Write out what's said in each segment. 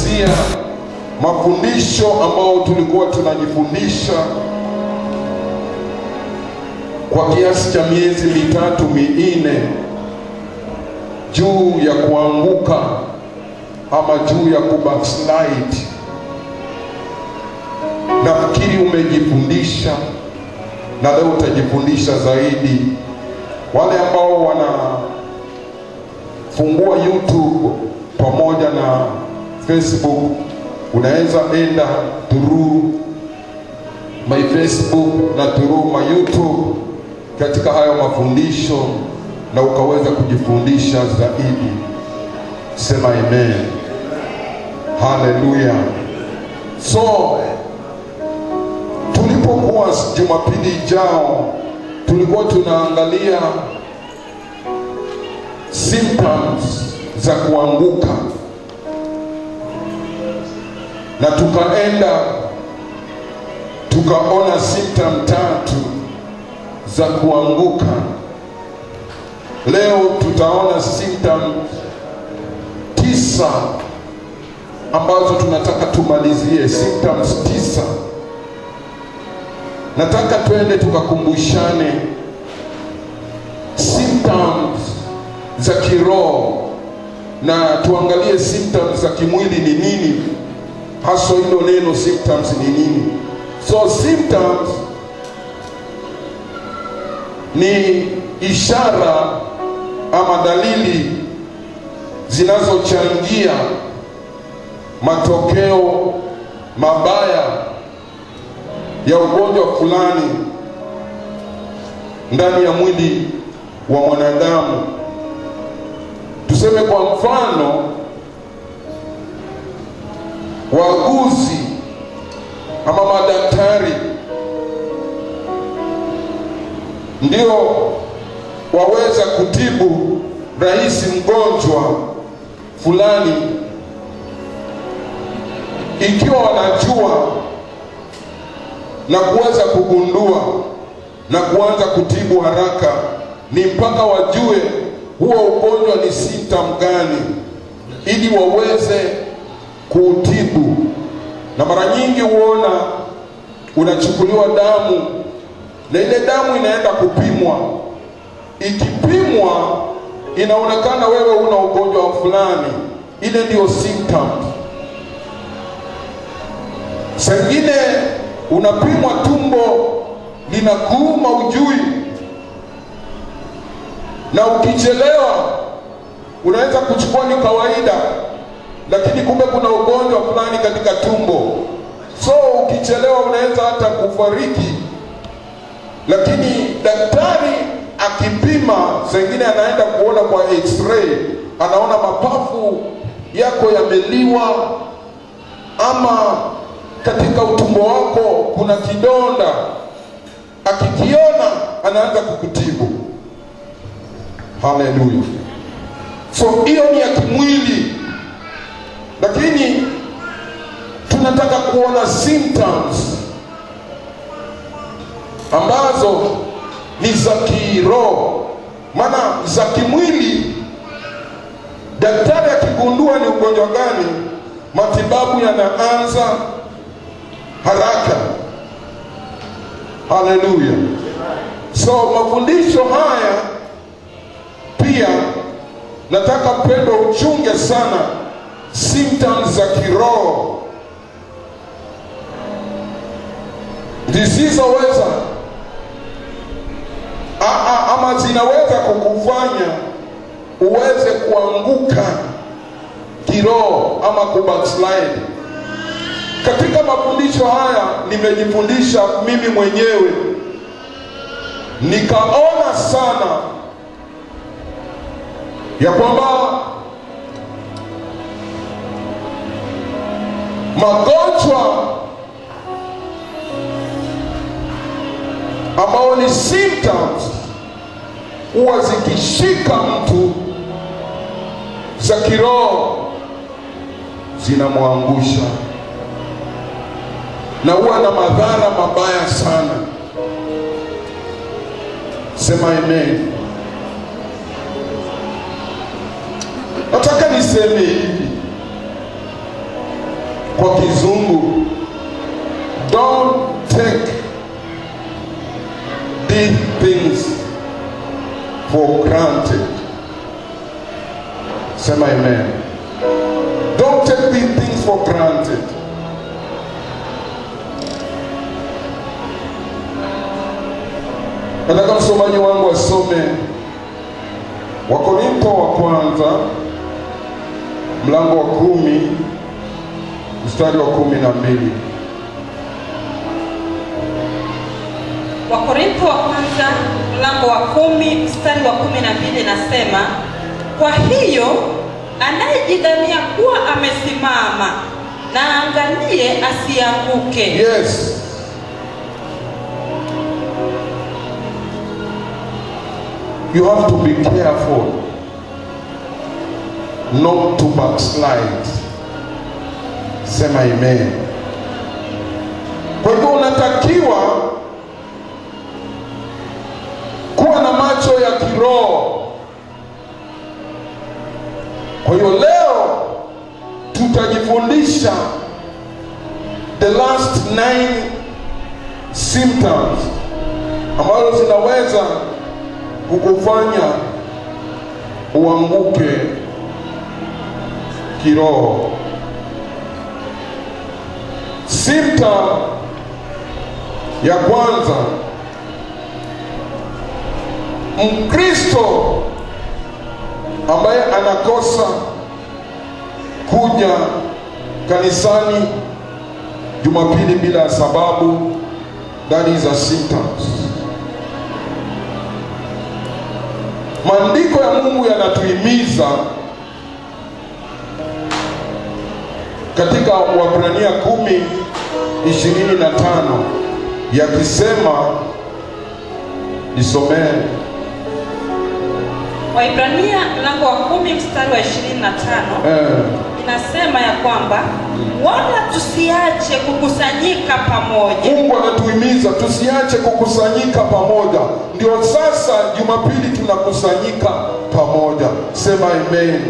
kumalizia mafundisho ambao tulikuwa tunajifundisha kwa kiasi cha miezi 3-4 juu ya kuanguka ama juu ya kubackslide. Nafikiri umejifundisha na leo utajifundisha zaidi. Wale ambao wanafungua YouTube pamoja na Facebook, unaweza enda through my Facebook na through my YouTube katika hayo mafundisho na ukaweza kujifundisha zaidi. Sema amen. Hallelujah. So tulipokuwa Jumapili ijao tulikuwa tunaangalia symptoms za kuanguka, na tukaona symptom 3 za kuanguka. Leo tutaona symptom 9 ambazo tunataka tumalizie. Symptoms 9. Nataka twende tukakumbushane symptoms za kiroho na tuangalie symptoms za kimwili ni nini. Hasa hilo neno symptoms ni nini? So symptoms ni ishara ama dalili zinazochangia matokeo mabaya ya ugonjwa fulani ndani ya mwili wa mwanadamu. Tuseme kwa mfano, wauguzi ama madaktari ndio waweza kutibu rahisi mgonjwa fulani ikiwa wanajua na kuweza kugundua na kuanza kutibu haraka. Ni mpaka wajue huo ugonjwa ni symptom gani ili waweze kutibu. Na mara nyingi huona unachukuliwa damu na ile damu inaenda kupimwa. Ikipimwa inaonekana wewe una ugonjwa fulani, ile ndio symptom. Sengine unapimwa tumbo linakuuma ujui, na ukichelewa unaweza kuchukua ni kawaida, lakini kumbe kuna ugonjwa fulani katika tumbo. So ukichelewa unaweza hata kufariki. Lakini daktari akipima, sengine anaenda kuona kwa x-ray, anaona mapafu yako yameliwa, ama katika utumbo wako kuna kidonda. Akikiona anaanza kukutibu. Hallelujah. So hiyo ni ya kimwili, lakini tunataka kuona symptoms ambazo ni za kiroho. Maana za kimwili, daktari akigundua ni ugonjwa gani, matibabu yanaanza haraka. Hallelujah. So mafundisho haya pia nataka mpendo uchunge sana symptoms za kiroho zisizoweza ama zinaweza kukufanya uweze kuanguka kiroho ama kubackslide. Katika mafundisho haya nimejifundisha mimi mwenyewe, nikaona sana ya kwamba magonjwa ambao ni symptoms huwa zikishika mtu za kiroho zinamwangusha na huwa na madhara mabaya sana. Sema amen. Nataka niseme hivi, Kwa kizungu, don't take these things for granted. Sema amen. Don't take these things for granted. Nataka msomaji wangu asome Wakorintho wa kwanza mlango wa 10 mstari wa 12. Wakorintho wa kwanza mlango wa 10 mstari wa 12 nasema, kwa hiyo anayejidhania kuwa amesimama na angalie asianguke. Yes. You have to be careful not to backslide. Sema amen. Kwa hivyo unatakiwa kuwa na macho ya kiroho. Kwa hiyo leo tutajifundisha the last 9 symptoms ambazo zinaweza kukufanya uanguke kiroho. Symptom ya kwanza, Mkristo ambaye anakosa kuja kanisani Jumapili bila sababu, that is a symptoms. Maandiko ya Mungu yanatuhimiza katika Waebrania 10:25 yakisema, nisomee. Waebrania mlango wa 10 mstari wa 25 inasema ya kwamba wala tusiache kukusanyika pamoja. Mungu anatuhimiza tusiache kukusanyika pamoja. Ndio sasa Jumapili tunakusanyika pamoja. Sema amen.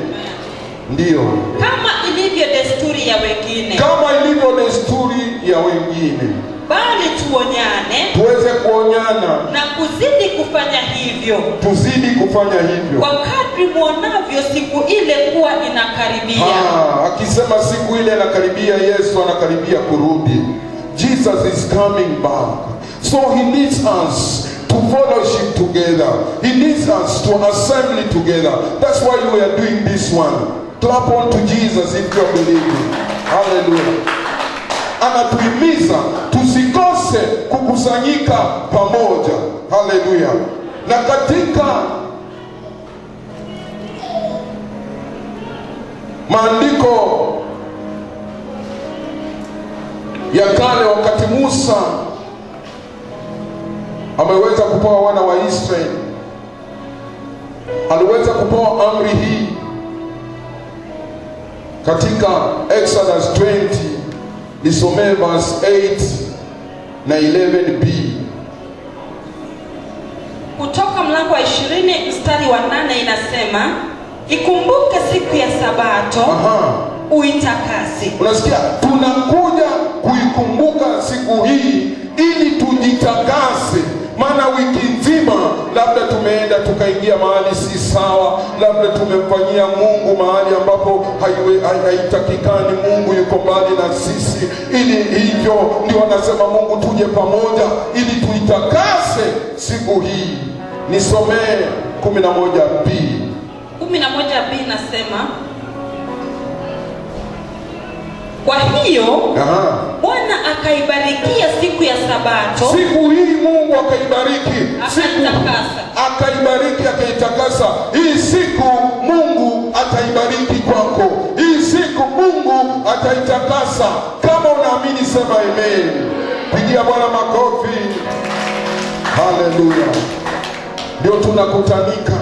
Ndio. Kama ilivyo desturi ya wengine. Kama ilivyo desturi ya wengine. Bali tuonyane, tuweze kuonyana na kuzidi kufanya hivyo. Tuzidi kufanya hivyo. Kwa kadri muonavyo siku ile kuwa inakaribia. Akisema siku ile inakaribia, Yesu anakaribia kurudi. Jesus is coming back. So he needs us to fellowship together. He needs us to assembly together. That's why we are doing this one. Clap on to Jesus if you are believing. Hallelujah. Anatuhimiza tusikose kukusanyika pamoja. Haleluya. Na katika maandiko ya kale, wakati Musa ameweza kupewa wana wa Israeli, aliweza kupewa amri hii katika Exodus 20. Nisomee verse 8 na 11b. Kutoka mlango wa 20 mstari wa 8 inasema, ikumbuke siku ya Sabato uitakase. Unasikia? Tunakuja kuikumbuka siku hii ili tujitakase. Maana wiki nzima labda tumeenda tukaingia mahali si sawa, labda tumemfanyia Mungu mahali ambapo haitakikani. Mungu yuko mbali na sisi, ili hivyo ndio anasema Mungu tuje pamoja ili tuitakase siku hii. Nisomee 11b. 11b nasema, kwa hiyo Bwana akaibarikia siku ya Sabato. Siku hii Mungu akaibariki, akaibariki, akaitakasa. Hii siku Mungu ataibariki kwako. Hii siku Mungu ataitakasa. Kama unaamini sema amen. Pigia Bwana makofi. Haleluya. Ndio tunakutanika.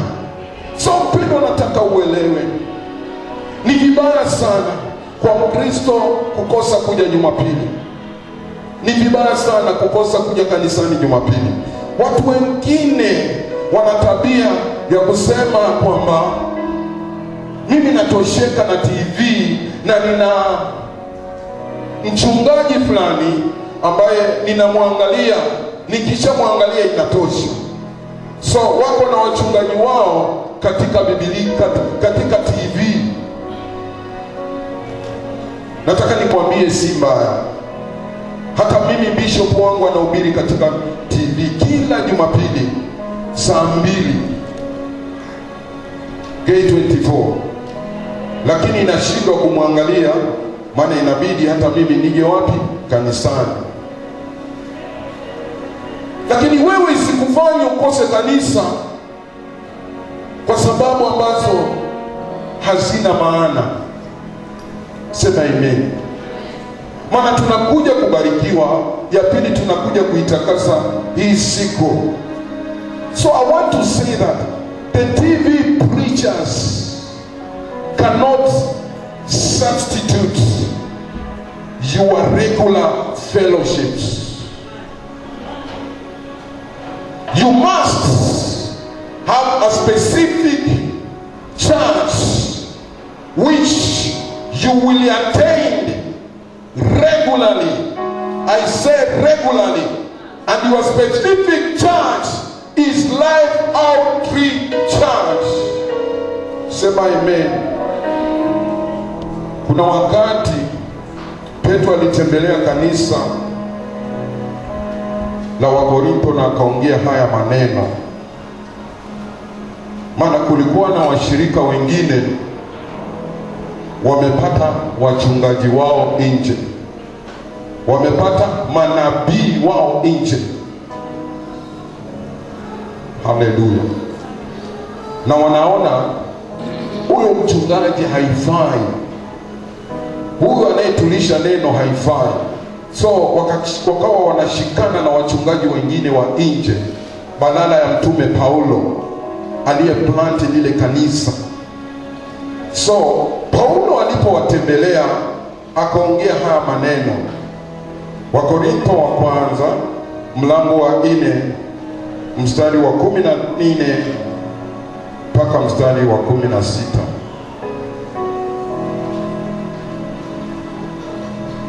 So mpendo, nataka uelewe, ni vibaya sana kwa Mkristo kukosa kuja Jumapili. Ni vibaya sana kukosa kuja kanisani Jumapili. Watu wengine wana tabia ya kusema kwamba mimi natosheka na TV na mchungaji fulani ambaye ninamwangalia, nikishamwangalia inatosha. So wako na wachungaji wao katika Biblia, katika TV. Nataka nikwambie si mbaya. Hata mimi bishop wangu anahubiri katika TV kila Jumapili saa 2 K24, lakini inashindwa kumwangalia, maana inabidi hata mimi nije wapi? Kanisani. Lakini wewe isikufanye ukose kanisa kwa sababu ambazo hazina maana. Sema amen. Maana tunakuja kubarikiwa, ya pili tunakuja kuitakasa hii siku. So I want to say that the TV preachers cannot substitute your regular fellowships. You must have a specific church which you will attend regularly. I said regularly. And your specific church is Life Outreach Church. Sema amen. Kuna wakati Petro alitembelea kanisa la Wakorintho na akaongea haya maneno, maana kulikuwa na washirika wengine wamepata wachungaji wao nje, wamepata manabii wao nje. Haleluya. Na wanaona huyo mchungaji haifai, huyo anayetulisha neno haifai. So wakawa wanashikana na wachungaji wengine wa nje badala ya mtume Paulo aliyeplant lile kanisa. So Paulo alipowatembelea akaongea haya maneno. Wakorintho wa kwanza mlango wa 4 mstari wa 14 mpaka mstari wa 16.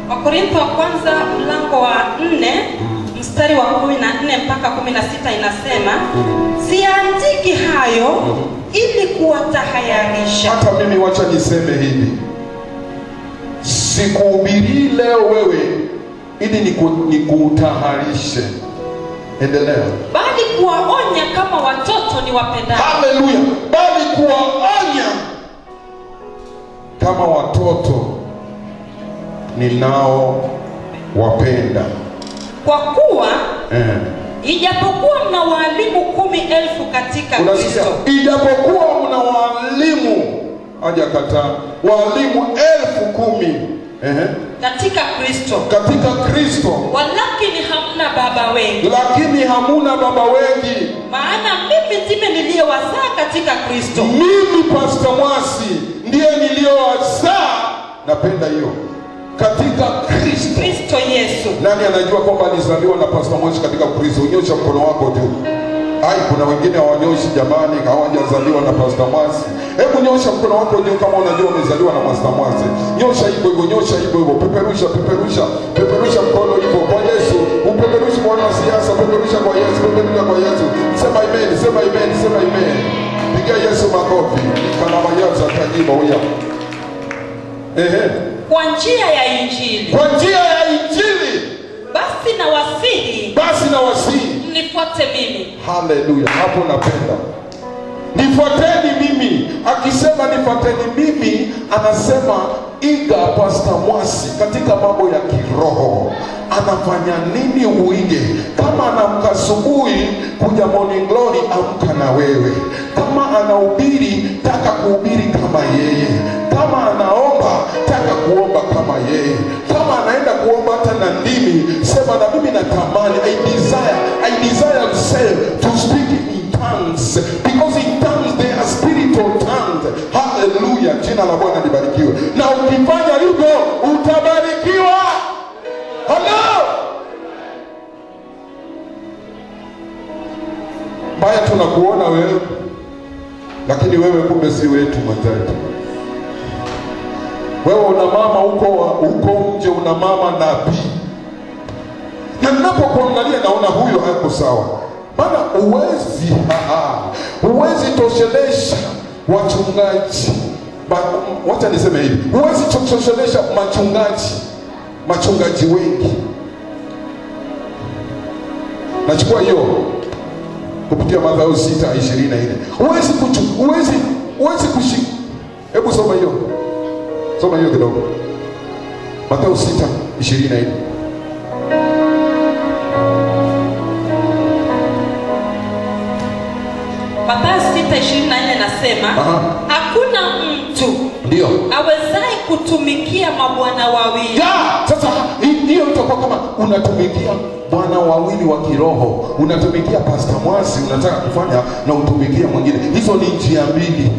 Wakorintho wa kwanza mlango wa 4 mstari wa 14 mpaka 16 inasema, siandiki hayo ili kuwatahayarisha. Hata mimi wacha niseme hivi, sikuhubiri leo wewe ili nikutaharishe. Endelea. Bali kuwaonya kama watoto ni wapendao. Haleluya. Bali kuwaonya kama watoto ninao wapenda. Kwa kuwa ijapokuwa mna walimu 10,000 katika Kristo. Ijapokuwa mna walimu, hajakataa, walimu 10,000 katika Kristo. Katika Kristo. Walakini hamna baba wengi. Lakini hamuna baba wengi. Maana mimi ndime niliyowazaa katika Kristo. Mimi Pastor Mwasi ndiye niliyowazaa, napenda hiyo, katika Kristo Yesu. Nani anajua kwamba alizaliwa na Pastor Mwasi katika Kristo? Unyosha mkono wako juu. Ai, kuna wengine hawanyoshi jamani, hawajazaliwa na Pastor Mwasi. Hebu nyosha mkono wako juu kama unajua umezaliwa na Pastor Mwasi. Nyosha hivyo hivyo, nyosha hivyo hivyo. Peperusha mkono hivyo kwa Yesu. Upeperushe kwa wanasiasa, peperusha kwa Yesu, peperusha kwa Yesu. Sema amen, sema amen, sema amen. Pigia Yesu makofi. Kana mayaza tajiba huya. Kwa njia ya Injili. Kwa njia ya Injili. Basi na wasihi. Nifuate mimi. Haleluya. Hapo napenda. Nifuateni mimi. Akisema nifuateni mimi, anasema iga Pastor Mwasi katika mambo ya kiroho. Anafanya nini uige? Kama anaamka asubuhi kuja Morning Glory, amka na wewe. Kama anahubiri, taka kuhubiri kama yeye. Kama anaomba, taka kuomba kama yeye. Kama anaenda kuomba hata na ndimi, sema na mimi natamani, I desire to speak in tongues, because in tongues they are spiritual tongues. Hallelujah. Jina la Bwana libarikiwe. Na ukifanya hivyo utabarikiwa. Hello. Baya tunakuona wewe, lakini wewe kumbe si wetu mwenzetu. Wewe una mama huko nje, una mama nabii, na ninapokuangalia naona huyo hayako sawa. Maana huwezi toshelesha wachungaji. Wacha niseme hivi, huwezi toshelesha machungaji wengi. Nachukua hiyo kupitia Mathayo 6:24. Huwezi kushika. Hebu soma hiyo kidogo. Mathayo 6:24. Mathayo 6:24 nasema, hakuna mtu ndio awezaye kutumikia mabwana wawili. Sasa hiyo itakuwa kama unatumikia bwana wawili wa kiroho. Unatumikia Pastor Mwasi, unataka kufanya na utumikia mwingine. Hizo ni njia mbili,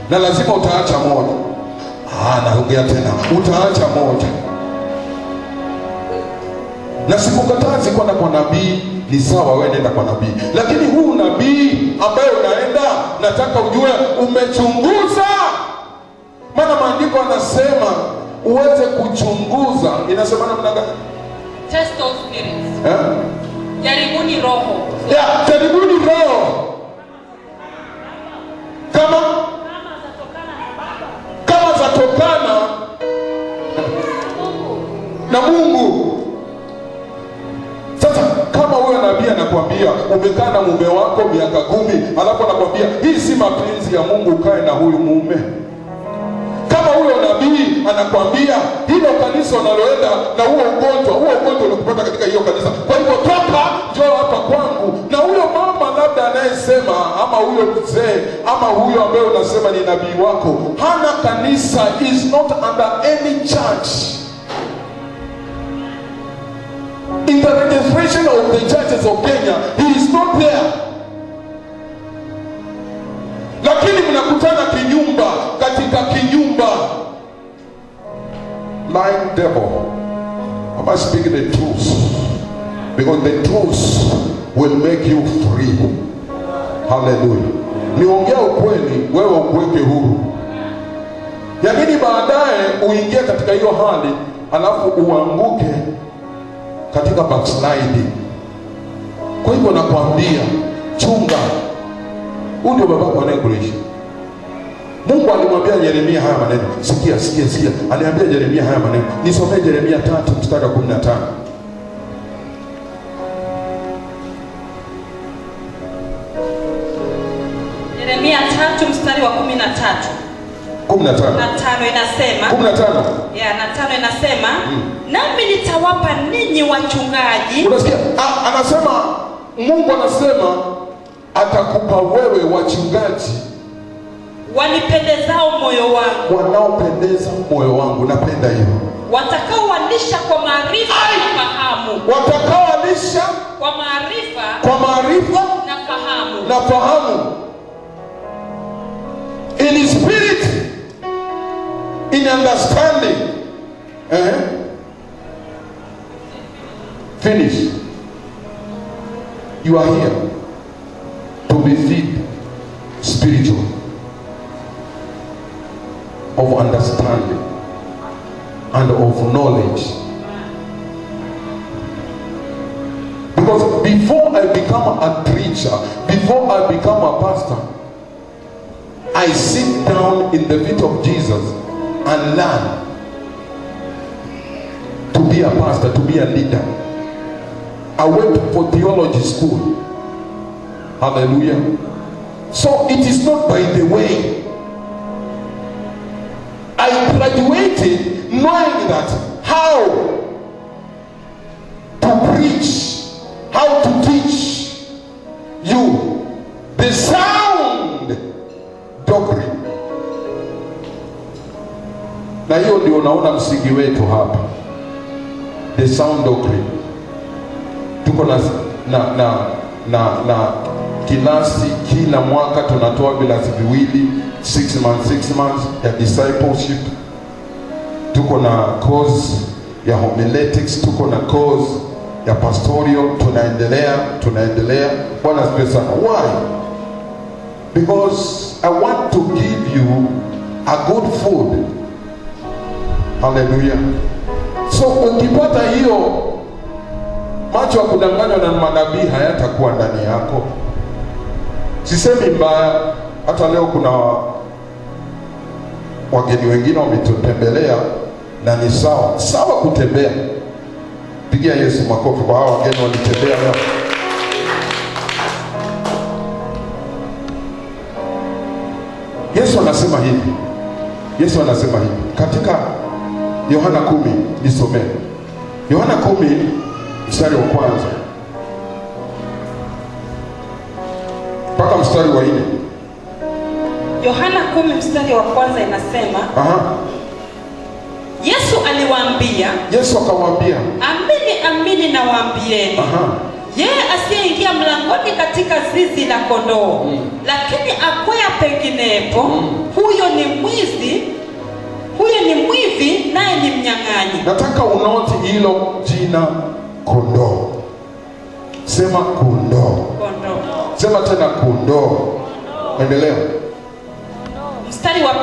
na lazima utaacha moja. Naongea tena, utaacha moja. Na sikukatazi kwenda kwa nabii, ni sawa, wewe nenda kwa nabii, lakini huu nabii ambaye unaenda, nataka ujue umechunguza. Maana maandiko anasema uweze kuchunguza. Inasema namna gani? Test of spirits. Jaribuni roho. Jaribuni roho. Kama zatokana na Mungu. Sasa kama huyo nabii anakuambia umekaa na mume wako miaka 10, alafu anakuambia hii si mapenzi ya Mungu ukae na huyu mume. Kama huyo nabii anakuambia hilo kanisa unaloenda na huo ugonjwa ulikupata katika hiyo kanisa, kwa hivyo toka, njoo hapa kwangu. Na huyo mama labda anayesema, ama huyo mzee, ama huyo ambaye unasema ni nabii wako, hana kanisa, is not under any church. In the registration of the churches of Kenya, he is not there. Lakini mnakutana kinyumba, katika kinyumba. Lying devil, I must speak the truth, because the truth will make you free. Hallelujah. Niongea ukweli, wewe ukuweke huru. Lakini baadaye uingie katika hiyo hali, alafu uanguke katika backsliding. Kwa hivyo nakwambia, chunga. Huyu ndio babako anayekulisha. Mungu alimwambia Yeremia haya maneno. Sikia. Aliambia Yeremia haya maneno. Nisomee Yeremia 3:15. Yeremia 3:13. 15 inasema. 15. Na 5 inasema, nami nitawapa ninyi wachungaji. Unasikia? Anasema, Mungu anasema atakupa wewe wachungaji wanipendezao moyo wangu. Wanaopendeza moyo wangu. Napenda hiyo. Watakaowalisha kwa maarifa na fahamu. Watakaowalisha kwa maarifa na fahamu. In spirit, in understanding. Finish. You are here to be fed spiritual, of understanding and of knowledge. Because before I become a preacher, before I become a pastor, I sit down in the feet of Jesus and learn to be a pastor, to be a leader. I went for theology school. Hallelujah. So it is not by the way. I graduated knowing that how to preach, how to teach you the sound doctrine. Na hiyo ndio unaona msingi wetu hapa, the sound doctrine. Tuko na kilasi kila mwaka tunatoa vilasi viwili, 6 months ya discipleship. Tuko na course ya homiletics, tuko na course ya pastoral. Tunaendelea. Bwana asifiwe sana. Why? Because I want to give you a good food Haleluya. So ukipata hiyo macho ya kudanganywa na manabii hayatakuwa ndani yako. Sisemi mbaya, hata leo kuna wageni wengine wametutembelea na ni sawa kutembea. Pigia Yesu makofi kwa hao wageni walitembea leo. Yesu anasema hivi katika Yohana 10, nisomee Yohana 10 mstari wa kwanza mpaka mstari wa 4. Yohana 10 mstari wa kwanza inasema, Yesu aliwaambia, Yesu akawaambia, amini amini nawaambieni, yeye asiyeingia mlangoni katika zizi la kondoo, lakini akwea penginepo, huyo ni mwivi naye ni mnyang'anyi. Nataka unoti hilo jina kondoo. Sema kondoo. Sema tena kondoo. Endelea. Mstari wa 2.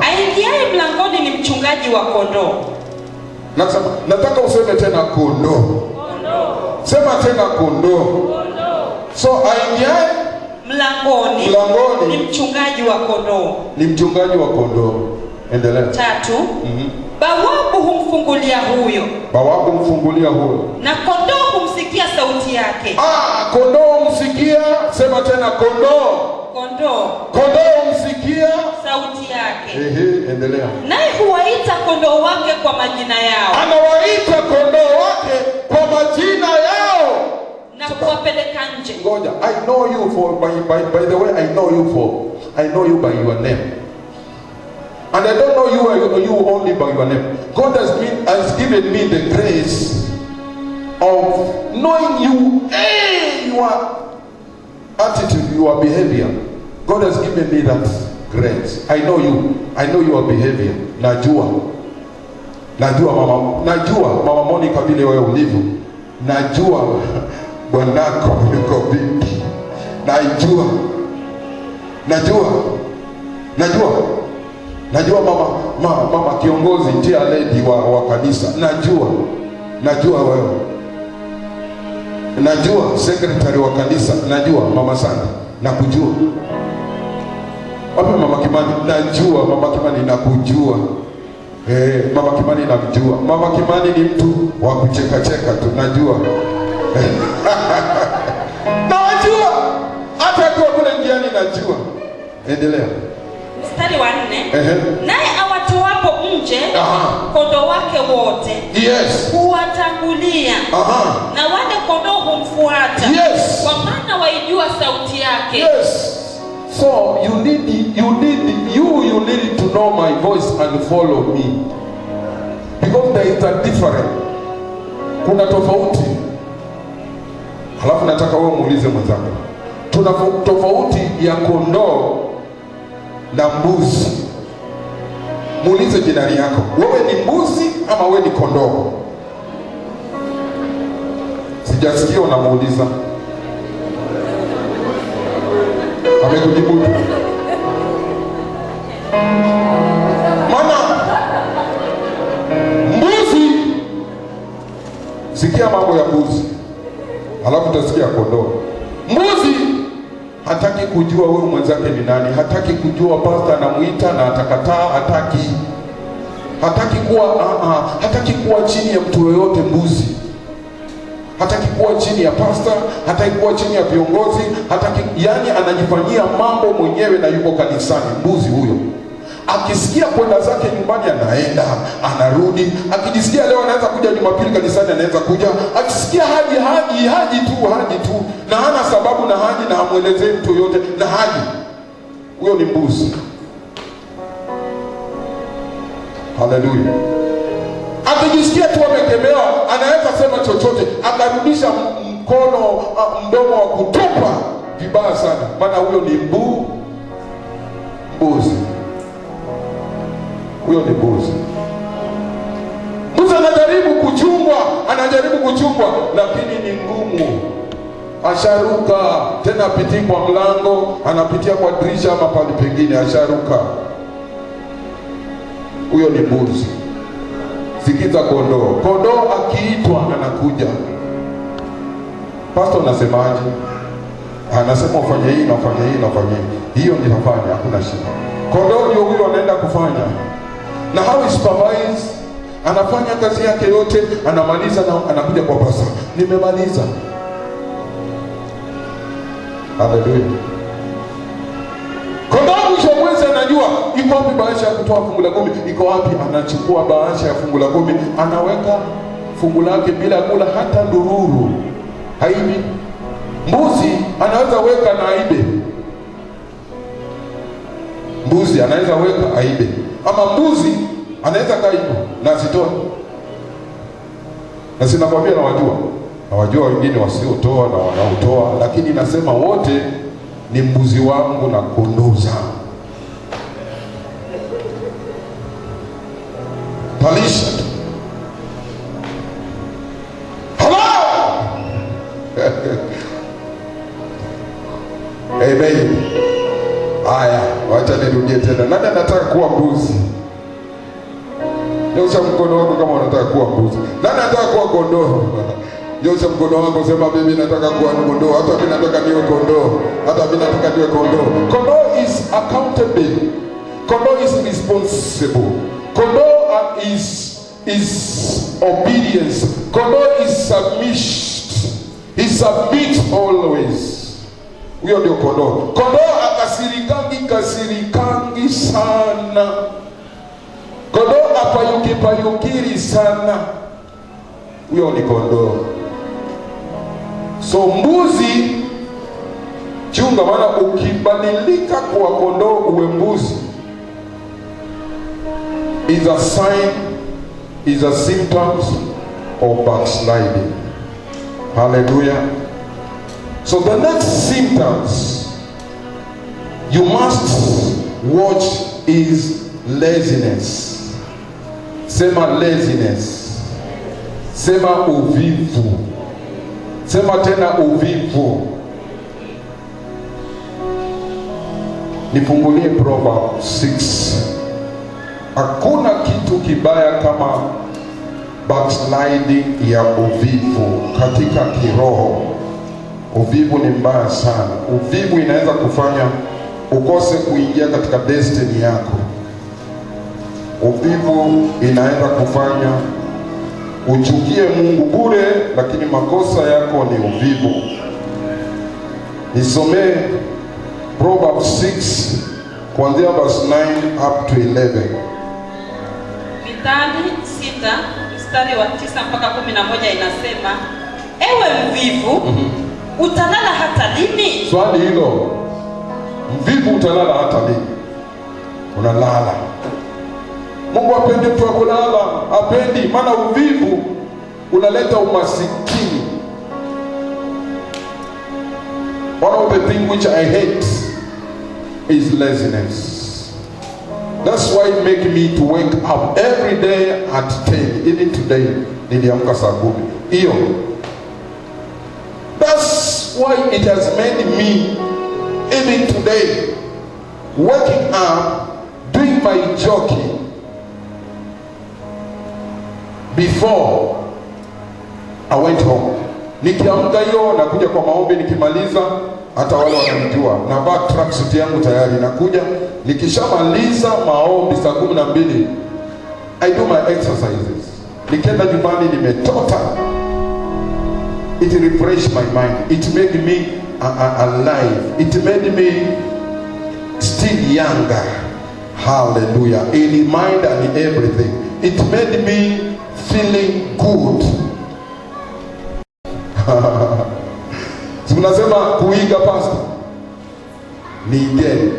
Aingiaye mlangoni ni mchungaji wa kondoo. Nataka useme tena kondoo. Sema tena kondoo. So aingiaye mlangoni ni mchungaji wa kondoo. Ni mchungaji wa kondoo. Endelea. 3. Bawabu humfungulia huyo. Na kondoo humsikia sauti yake. Kondoo humsikia. Sema tena kondoo. Kondoo humsikia sauti yake. Endelea. Naye huwaita kondoo wake kwa majina yao. Anawaita kondoo wake kwa majina yao na kuwapeleka nje. Ngoja, I know you for by the way, I know you by your name. And I don't know you only by your name. God has given me the grace of knowing you, your attitude, your behavior. God has given me that grace. I know your behavior. Najua mama Monica vile wewe ulivyo. Najua bwanako yuko vipi. Najua mama kiongozi tia lady wa kanisa. Najua wewe. Najua secretary wa kanisa. Najua mama Sanda. Nakujua. Wapi mama Kimani? Najua mama Kimani, nakujua. Mama Kimani namjua. Mama Kimani ni mtu wa kucheka tu. Najua. Najua. Hata kwa kule njiani najua. Endelea. Mstari wa 4. Naye awatoapo nje kondoo wake wote, huwatangulia, na wale kondoo humfuata, kwa maana waijua sauti yake. So you need to know my voice and follow me, because there is a difference. Kuna tofauti. Halafu nataka wewe muulize mwenzako, tuna tofauti ya kondoo na mbuzi. Muulize jirani yako, wewe ni mbuzi ama wewe ni kondoo? Sijasikia unamuuliza. Amekujibu. Maana mbuzi, sikia mambo ya mbuzi, halafu utasikia kondoo. Mbuzi hataki kujua huyu mwenzake ni nani, hataki kujua pastor anamuita na atakataa, hataki kuwa chini ya mtu yoyote. Mbuzi hataki kuwa chini ya pastor, hataki kuwa chini ya viongozi, yani anajifanyia mambo mwenyewe na yuko kanisani. Mbuzi huyo akisikia kwenda zake nyumbani anaenda, anarudi. Akijisikia leo anaweza kuja Jumapili kanisani, anaweza kuja. Akisikia haji tu na hana sababu na haji, na hamuelezei mtu yote na haji. Huyo ni mbuzi. Haleluya. Akijisikia tu amekemewa, anaweza sema chochote, akarudisha mdomo wa kutupa vibaya sana. Maana huyo ni mbuzi. Huyo ni mbuzi. Mbuzi anajaribu kuchungwa, lakini ni ngumu. Asharuka tena, apitii kwa mlango, anapitia kwa dirisha ama pale pengine, asharuka. Huyo ni mbuzi. Sikiza kondoo. Kondoo akiitwa anakuja. Pastor unasemaje? Anasema ufanye hii na ufanye hii na ufanye hii. Hiyo nitafanya, hakuna shida. Kondoo ndio huyo anaenda kufanya. Na how is supervise? Anafanya kazi yake yote, anamaliza na anakuja kwa pastor. Nimemaliza. Hallelujah. Kondoo mwisho mwezi anajua iko wapi bahasha ya kutoa fungu la 10, iko wapi, anachukua bahasha ya fungu la 10, anaweka fungu lake bila kula hata ndururu. Haibi. Mbuzi anaweza weka na aibe. Mbuzi anaweza weka aibe. Ama mbuzi anaweza kaibu na asitoe. Na sinakwambia na wajua wengine wasiotoa na wanaotoa, lakini nasema wote ni mbuzi wangu na kondoo zangu. Talisha. Hello. Amen. Haya, wacha nirudie tena. Nani anataka kuwa mbuzi? Nyosha mkono wako kama unataka kuwa mbuzi. Nani anataka kuwa kondoo? Nyosha mkono wako, sema mimi nataka kuwa kondoo. Hata mimi nataka niwe kondoo. Hata mimi nataka niwe kondoo. Kondoo is accountable. Kondoo is responsible. Kondoo is obedience. Kondoo is submission. He submits always. Huyo ndio kondoo. Kondoo kasirikangi sana. Kondoo apayukiri sana. Huyo ni kondoo. So mbuzi, chunga, maana ukibadilika kwa kondoo uwe mbuzi, is a sign, is a symptoms of backsliding. Hallelujah. So the next symptoms you must watch is laziness. Sema laziness. Sema uvivu. Sema tena uvivu. Nifungulie Proverbs 6. Hakuna kitu kibaya kama backsliding ya uvivu katika kiroho. Uvivu ni mbaya sana. Uvivu inaweza kufanya ukose kuingia katika destiny yako. Uvivu inaweza kufanya uchukie Mungu bure, lakini makosa yako ni uvivu. Nisomee Proverbs 6 kuanzia verse 9 up to 11. Mithali 6 mstari wa 9 mpaka 11 inasema, ewe mvivu, utalala hata lini? Swali hilo. Mvivu utalala hata lini? Unalala. Mungu hapendi mtu kulala, hapendi, maana uvivu unaleta umasikini. One of the things which I hate is laziness. That's why it makes me to wake up every day at 10. Even today, niliamka saa 10. Hiyo. That's why it has made me, even today, waking up, doing my jogging before I went home. Nikiamka hiyo nakuja kwa maombi, nikimaliza hata wale wananijua na vaa tracksuit yangu tayari nakuja. Nikishamaliza maombi saa 12 I do my exercises. Nikienda nyumbani nimetota. It refreshed my mind. It made me alive. It made me still younger. Hallelujah. In mind and in everything. It made me feeling good. Tunasema kuiga pastor. Niige.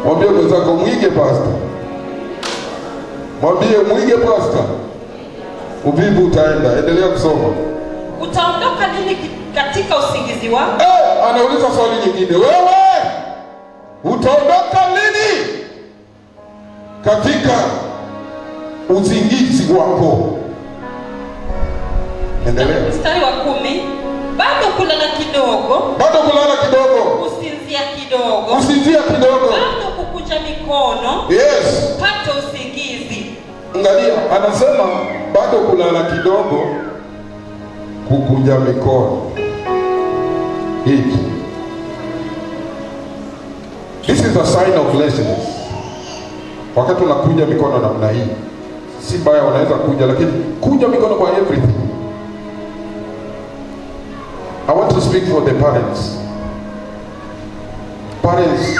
Mwambie mwenzako muige pastor. Mwambie muige pastor. Uvivu utaenda. Endelea kusoma. Utaondoka lini katika usingizi wako? Anauliza swali nyingine. Wewe utaondoka lini katika usingizi wako? Endelea. Mstari wa 10. Bado kulala kidogo. Bado kulala kidogo. Usinzia kidogo. Usinzia kidogo. Bado kukunja mikono. Yes. Pata usingizi. Angalia, anasema bado kulala kidogo, kukunja mikono hiki. This is a sign of laziness. Wakati unakunja mikono namna hii, si baya, unaweza kunja, lakini kunja mikono kwa everything. I want to speak for the parents. Parents,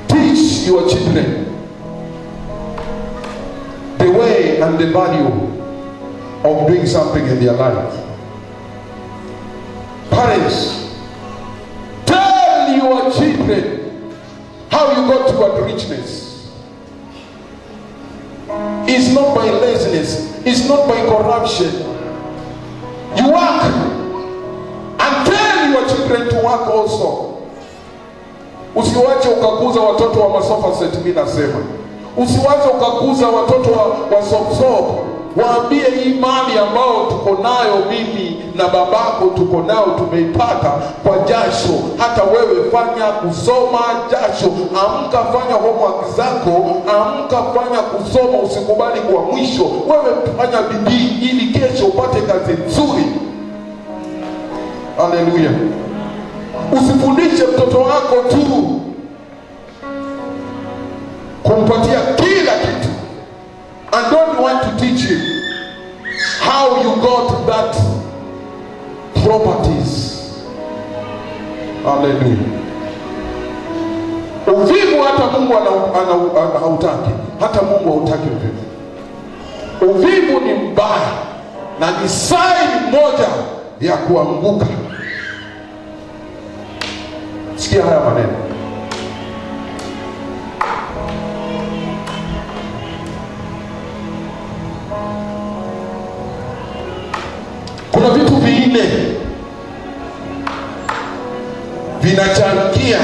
teach your children the way and the value of doing something in their life. Parents, tell your children how you got toward richness. It's not by laziness, it's not by corruption. You work, and tell your children to work also. Usiwache ukakuza watoto wa masofa set. Mimi nasema usiwache ukakuza watoto wa sopsop. Waambie hii mali ambao tuko nayo mimi na babako tuko nayo, tumeipata kwa jasho. Hata wewe fanya kusoma jasho, amka fanya homework zako, amka fanya kusoma, usikubali kwa mwisho. Wewe fanya bidii ili kesho upate kazi nzuri. Haleluya. Usifundishe mtoto wako tu kumpatia kila kitu, and don't want to teach him how you got that properties. Hallelujah. Uvivu hata Mungu hautaki. Hata Mungu hautaki uvivu. Uvivu ni mbaya na ni sign moja ya kuanguka. Sikia haya maneno. Kuna vitu vinne vinachangia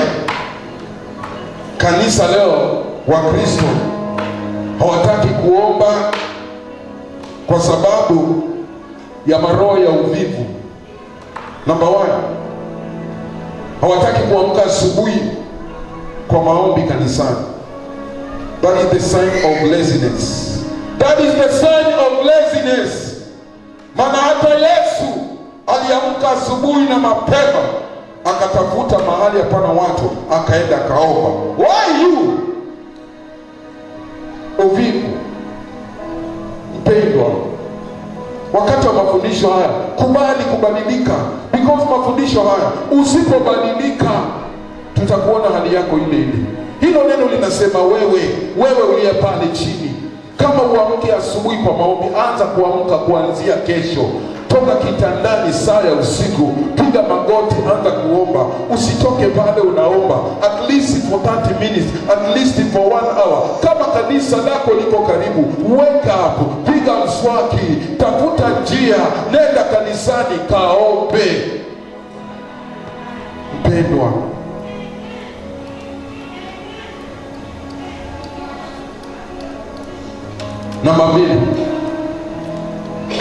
kanisa leo. Wakristo hawataki kuomba kwa sababu ya maroho ya uvivu. Number 1, hawataki kuamka asubuhi kwa maombi kanisani. That is the sign of laziness. That is the sign of laziness. Maana hata Yesu aliamka asubuhi na mapema, akatafuta mahali hapana watu, akaenda kaomba. Why you? Uvivu. Mpendwa, wakati wa mafundisho haya, kubali kubadilika, because mafundisho haya usipobadilika, tutakuona hali yako ile ile. Hilo neno linasema wewe uliye pale chini, kama uamke asubuhi kwa maombi, anza kuamka kuanzia kesho. Toka kitandani saa ya usiku, piga magoti, anza kuomba. Usitoke pale unaomba at least for 30 minutes, at least for 1 hour. Kama kanisa lako liko karibu, wake up, piga mswaki, tafuta njia, nenda kanisani kaombe. Mpendwa, namba 2,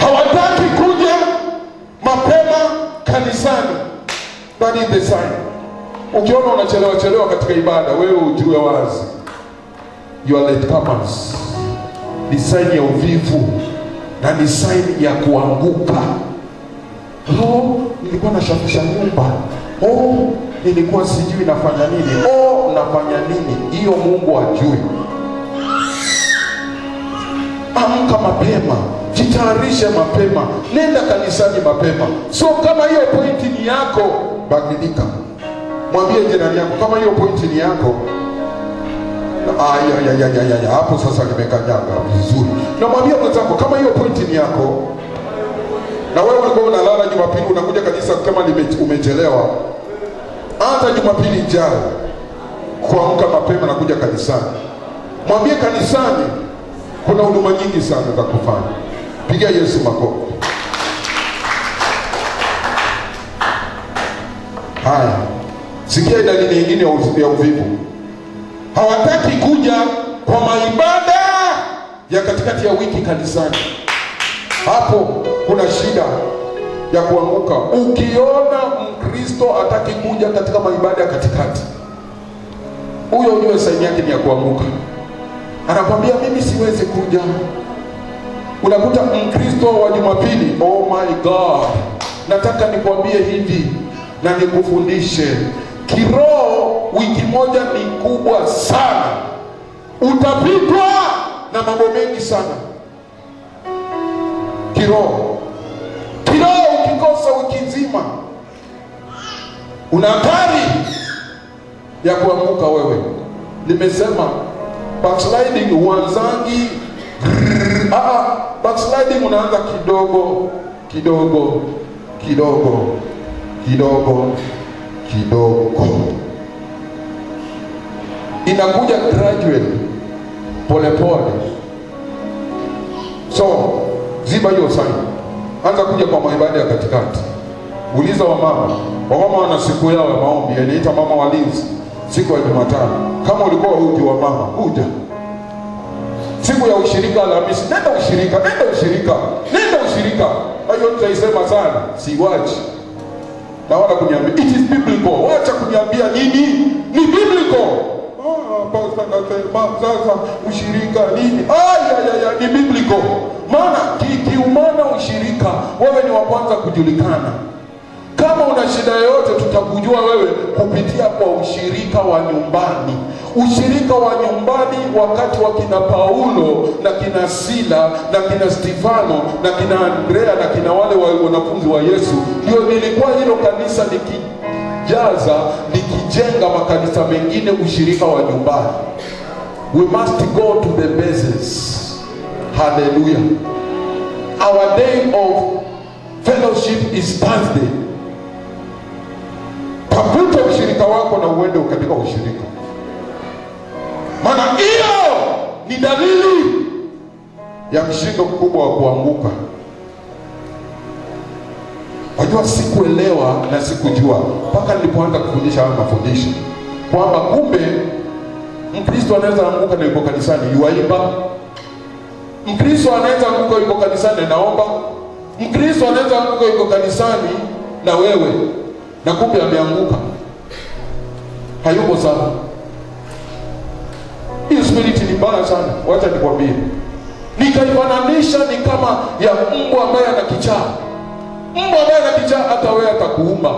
hawataki kuja mapema kanisani. That is the sign. Ukiona unachelewa katika ibada, wewe ujue wazi you are late comers. Ni sign ya uvivu na ni sign ya kuanguka. Nilikuwa nashafisha nyumba, nilikuwa sijui nafanya nini, nafanya nini. Hiyo Mungu ajui. Amka mapema, jitayarishe mapema, nenda kanisani mapema. So kama hiyo pointi ni yako, badilika. Mwambie jirani yako, kama hiyo pointi ni yako, hapo sasa nimekanyaga vizuri. Na mwambie mwenzako, kama hiyo pointi ni yako, na wewe ulikuwa unalala Jumapili, unakuja kanisa kama umechelewa, hata Jumapili ijayo kuamka mapema na kuja kanisani. Mwambie kanisani kuna huduma nyingi sana za kufanya. Pigia Yesu makofi. Haya, sikia dalili nyingine ya uvivu. Hawataki kuja kwa maibada ya katikati ya wiki kanisani. Hapo kuna shida ya kuanguka. Ukiona Mkristo hataki kuja katika maibada ya katikati, huyo ujue saini yake ni ya kuanguka. anakwambia mimi siwezi kuja. Unakuta Mkristo wa Jumapili, oh my God, nataka nikwambie hivi na nikufundishe, kiroho wiki moja ni kubwa sana. Utapitwa na mambo mengi sana kiroho. Ukikosa wiki nzima, una hatari ya kuanguka wewe. Nimesema backsliding uanzangi backsliding unaanza kidogo kidogo kidogo kidogo kidogo, inakuja gradually, pole pole. So ziba hiyo sign, anza kuja kwa maibada ya katikati. Uliza wamama wana siku yao ya maombi, inaita mama walinzi, siku ya Jumatano. Kama ulikuwa huji wa mama, kuja. Siku ya ushirika Alhamisi, nenda ushirika. Hayo nitaisema sana, siwachi. Na wala kuniambia it is biblical. Wacha kuniambia nini? Ni biblical. Pastor nasema sasa ushirika nini? Ni biblical. Maana kiumana ushirika, wewe ni wa kwanza kujulikana. Kama una shida yoyote, tutakujua wewe kupitia kwa ushirika wa nyumbani. Ushirika wa nyumbani wakati wa kina Paulo na kina Sila na kina Stefano na kina Andrea na kina wale wanafunzi wa Yesu, ndio nilikuwa hilo kanisa nikijenga makanisa mengine, ushirika wa nyumbani. We must go to the bases. Hallelujah. Our day of fellowship is Thursday. Tafuta ushirika wako na uende katika ushirika. Maana hiyo ni dalili ya mshindo mkubwa wa kuanguka. Wajua, sikuelewa na sikujua mpaka nilipoanza kufundisha haya mafundisho kwamba kumbe Mkristo anaweza anguka na yuko kanisani yuaimba. Mkristo anaweza anguka yuko kanisani naomba. Mkristo anaweza anguka yuko kanisani na wewe, na kumbe ameanguka, hayuko sawa. Hiyo spirit ni mbaya sana. Wacha nikwambie, nikaifananisha ni kama ya mbwa ambaye ana kichaa. Mbwa ambaye ana kichaa, hata wewe atakuuma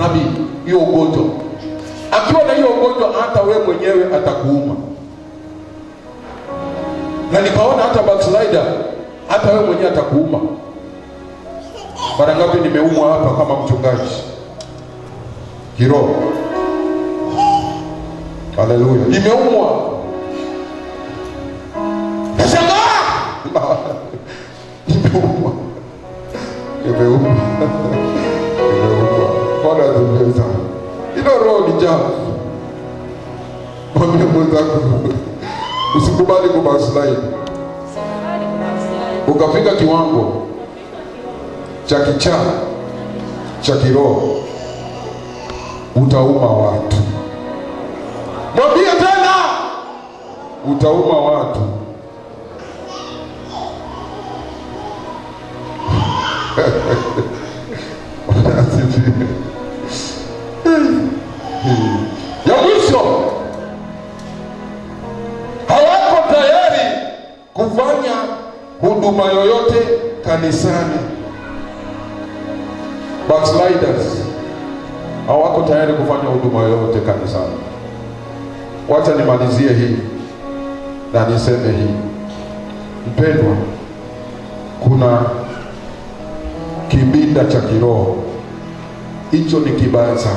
rabi hiyo ugonjwa. Akiwa na hiyo ugonjwa, hata wewe mwenyewe atakuuma. Na nikaona hata backslider, hata wewe mwenyewe atakuuma. Mara ngapi nimeumwa hapa kama mchungaji kiroho. Haleluya. Nimeumwa. Nimeumwa. Bwana azungumza. Ilo roho ni jamu. Mwambie mwenzako usikubali kubackslide. Ukafika kiwango cha kichaa cha kiroho, utauma watu. Mwambie tena, utauma watu. Ya mwisho, hawako tayari kufanya huduma yoyote kanisani. Backsliders hawako tayari kufanya huduma yoyote kanisani. Wacha nimalizie hii na niseme hii. Mpendwa, kuna kibinda cha kiroho. Hicho ni kibaya sana.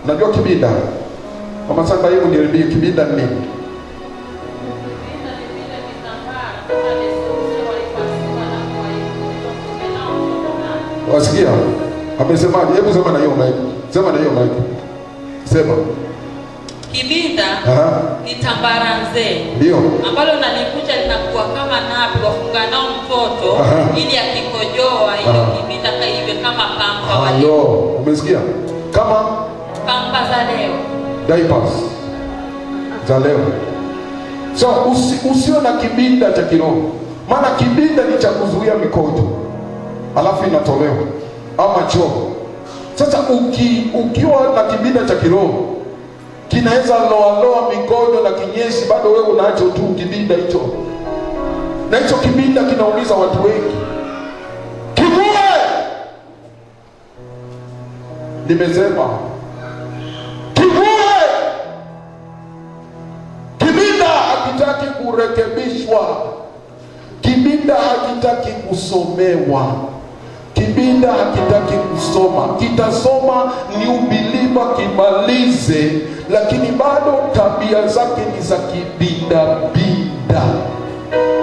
Unajua kibinda? Kama sasa hivi niambie kibinda ni nini? Wasikia? Amesemaje? Hebu sema na hiyo mic. Sema na hiyo mic. Sema. Kibinda ni tambara nzee. Ndio. Ambalo nalikuja linakuwa kama napi wafunga nao mtoto ili akikojoa ile kibinda kaive kama pampa wale. Umesikia? Kama pampa za leo. Diapers za leo. So usio na kibinda cha kiroho. Maana kibinda ni cha kuzuia mikojo, alafu inatolewa ama choo. Sasa ukiwa na kibinda cha kiroho, kinaweza loa mikojo na kinyesi, bado wewe unacho tu kibinda hicho, na hicho kibinda kinauliza watu wengi. Kivue! Nimesema kivue! Kibinda hakitaki kurekebishwa, kibinda hakitaki kusomewa, kibinda hakitaki kusoma. Kitasoma new believer kimalize, lakini bado tabia zake ni za kibinda binda.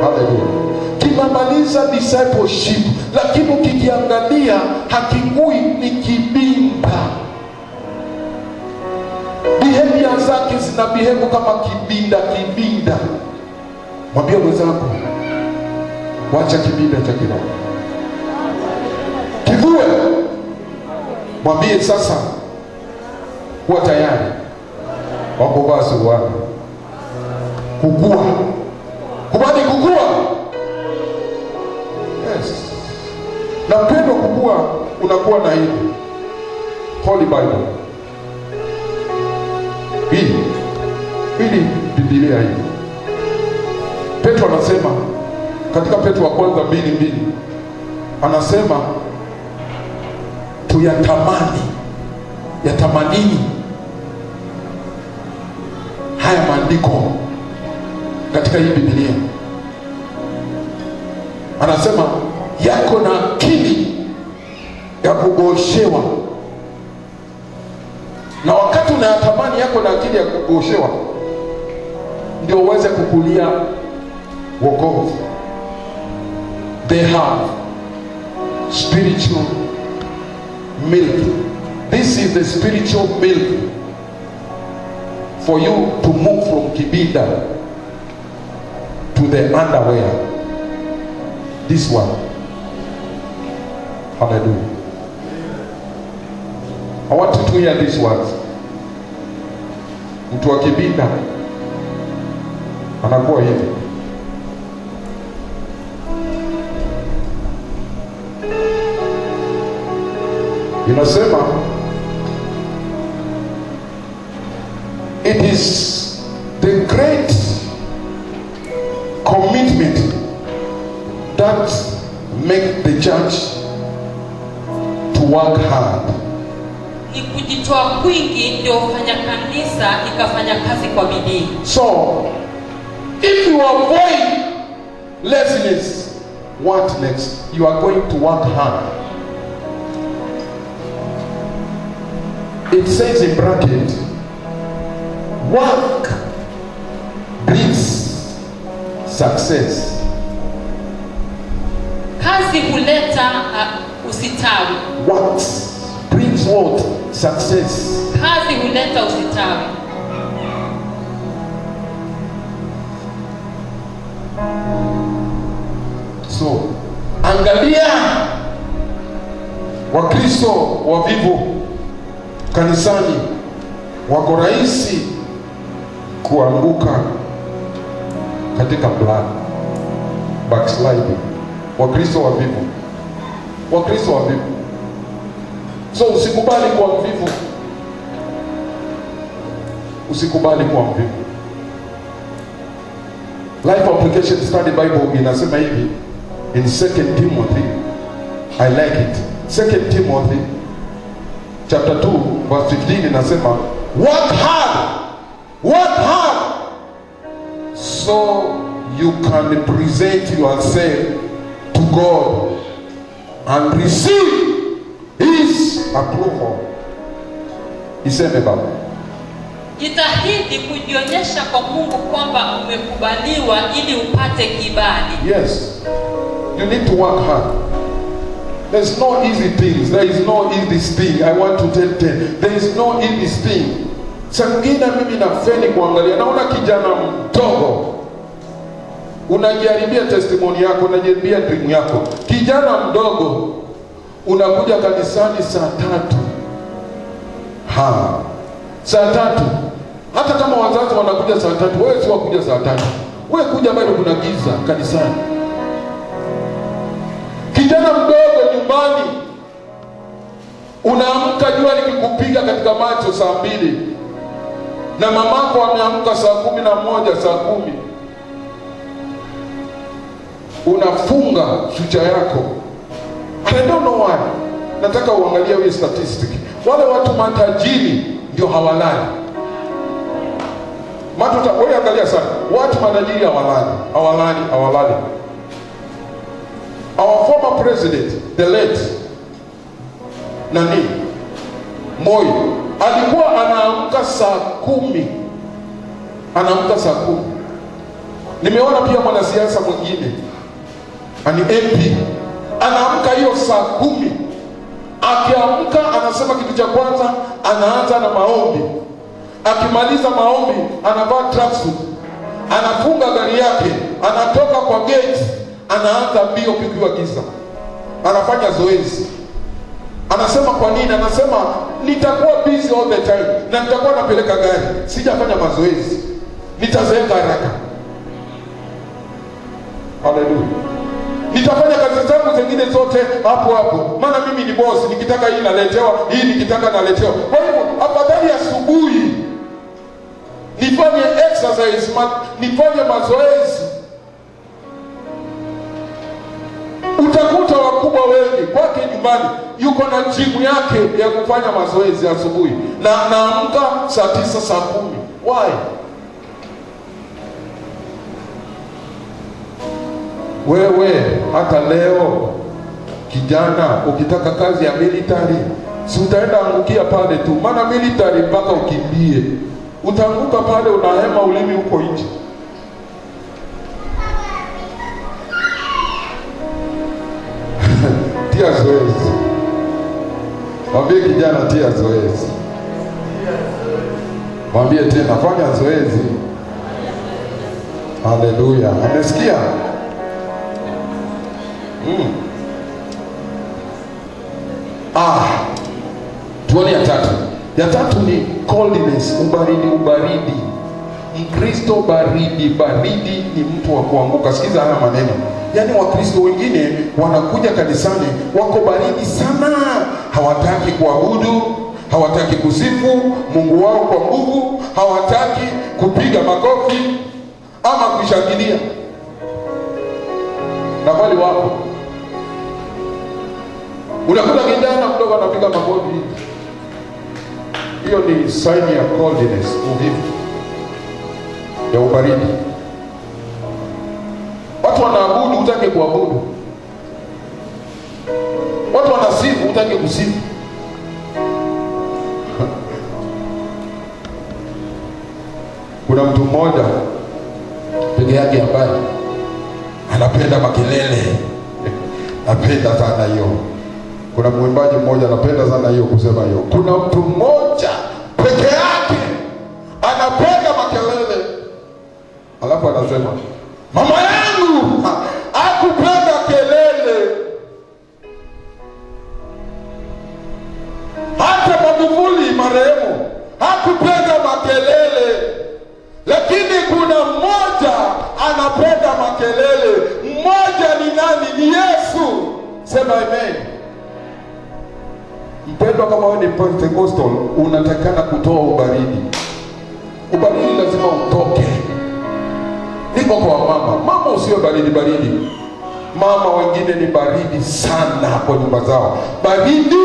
Haleluya. Kimamaliza discipleship, lakini ukikiangalia hakikui, ni kibinda. Behavior zake zina behave kama kibinda. Mwambie mwenzako, wacha kibinda cha kiroho, kivue. Mwambie sasa, kuwa tayari wako kuvaa suruali, kukua. Kubali kukua. Yes. Na mpendo kukua, unakuwa na hili Holy Bible. Hili Biblia hii. Petro anasema katika Petro wa kwanza 2:2, anasema yatamanini haya maandiko katika hii Biblia. Anasema yako na akili ya kugoshewa, na wakati unayatamani yako na akili ya kugoshewa, ndio uweze kukulia wokovu. They have spiritual milk. This is the spiritual milk for you to move from kibinda to the underwear. This one. Hallelujah. I want you to hear these words. Mtu wa kibinda anakuwa hivi. Inasema it is the great commitment that make the church to work hard. Ni kujitoa kwingi ndio ufanya kanisa ikafanya kazi kwa bidii. So if you avoid laziness, what next? You are going to work hard. It says in bracket, work brings success. Kazi huleta usitawi. What brings what? Success. Kazi huleta usitawi. So, angalia Wakristo wavivu kanisani wako rahisi kuanguka katika backsliding. Wakristo wavivu. So usikubali kuwa mvivu. Life Application Study Bible inasema hivi in 2 Timothy. I like it. 2 Timothy chapter 2 verse 15 inasema work hard so you can present yourself to God and receive His approval. Iseme baba, jitahidi kujionyesha kwa Mungu kwamba umekubaliwa ili upate kibali. Yes, you need to work hard. There's no easy things. There is no easy thing. I want to tell you, there is no easy thing. Sangina mimi nafeli kuangalia. Naona kijana mdogo. Unajaribia testimony yako, unajaribia dream yako. Kijana mdogo unakuja kanisani saa 3. Saa 3. Hata kama wazazi wanakuja saa 3, wewe si wakuja saa 3. Wewe kuja bado kuna giza kanisani. Kijana mdogo nyumbani, unaamka jua likikupiga katika macho saa 2. na mamako ameamka saa 11, saa 10, unafunga future yako. I don't know why. Nataka uangalie hiyo statistic. Wale watu matajiri ndio hawalali. Wewe angalia sana. Watu matajiri hawalali. Our former president, the late Moi, alikuwa anaamka saa 10. Nimeona pia mwanasiasa mwingine, ani MP, anaamka hiyo saa 10. Akiamka anasema kitu cha kwanza anaanza na maombi. Akimaliza maombi anavaa tracksuit, anafunga gari yake, anatoka kwa gate, anaanza mbio kukiwa giza, anafanya zoezi. Anasema kwa nini? Anasema nitakuwa busy all the time na nitakuwa napeleka gari, sijafanya mazoezi, nitazeeka haraka. Hallelujah. Nitafanya kazi zangu zingine zote hapo, maana mimi ni boss. Nikitaka hii naletewa, hii nikitaka naletewa. Kwa hivyo afadhali asubuhi nifanye exercise, nifanye mazoezi. Utakuta wakubwa wengi kwake nyumbani yuko na gym yake ya kufanya mazoezi asubuhi, na naamka saa 9, saa 10. Why? Wewe hata leo kijana, ukitaka kazi ya military, si utaenda angukia pale tu? Maana military mpaka ukimbie, utaanguka pale, unahema ulimi huko nje. Tia zoezi. Mwambie kijana, tia zoezi. Mwambie tena, fanya zoezi. Haleluya. Amesikia? Tuone ya tatu. Ya tatu ni coldness, ubaridi. Mkristo baridi ni mtu wa kuanguka. Sikiza haya maneno. Yaani Wakristo wengine wanakuja kanisani wako baridi sana, hawataki kuabudu, hawataki kusifu Mungu wao kwa nguvu, hawataki kupiga makofi ama kushangilia. Na wale wako unakuta kijana mdogo anapiga makofi. Hiyo ni sign ya coldness, uvivu, ya ubaridi. Watu wanaabudu, hutaki kuabudu. Watu wanasifu, hutaki kusifu. Kuna mtu mmoja peke yake ambaye anapenda makelele. Napenda sana hiyo. Kuna mwimbaji mmoja anapenda sana hiyo kusema hiyo. Kuna mtu mmoja peke yake anapenda makelele. Alafu anasema, mama yangu hakupenda kelele. Hata Magufuli marehemu hakupenda makelele. Lakini kuna mmoja anapenda makelele. Mmoja ni nani? Ni Yesu. Sema amen. Mpendwa, kama wewe ni Pentecostal, unatakana kutoa ubaridi. Ubaridi lazima utoke. Niko kwa mama usiwe baridi. Mama wengine ni baridi sana hapo nyumba zao. Baridi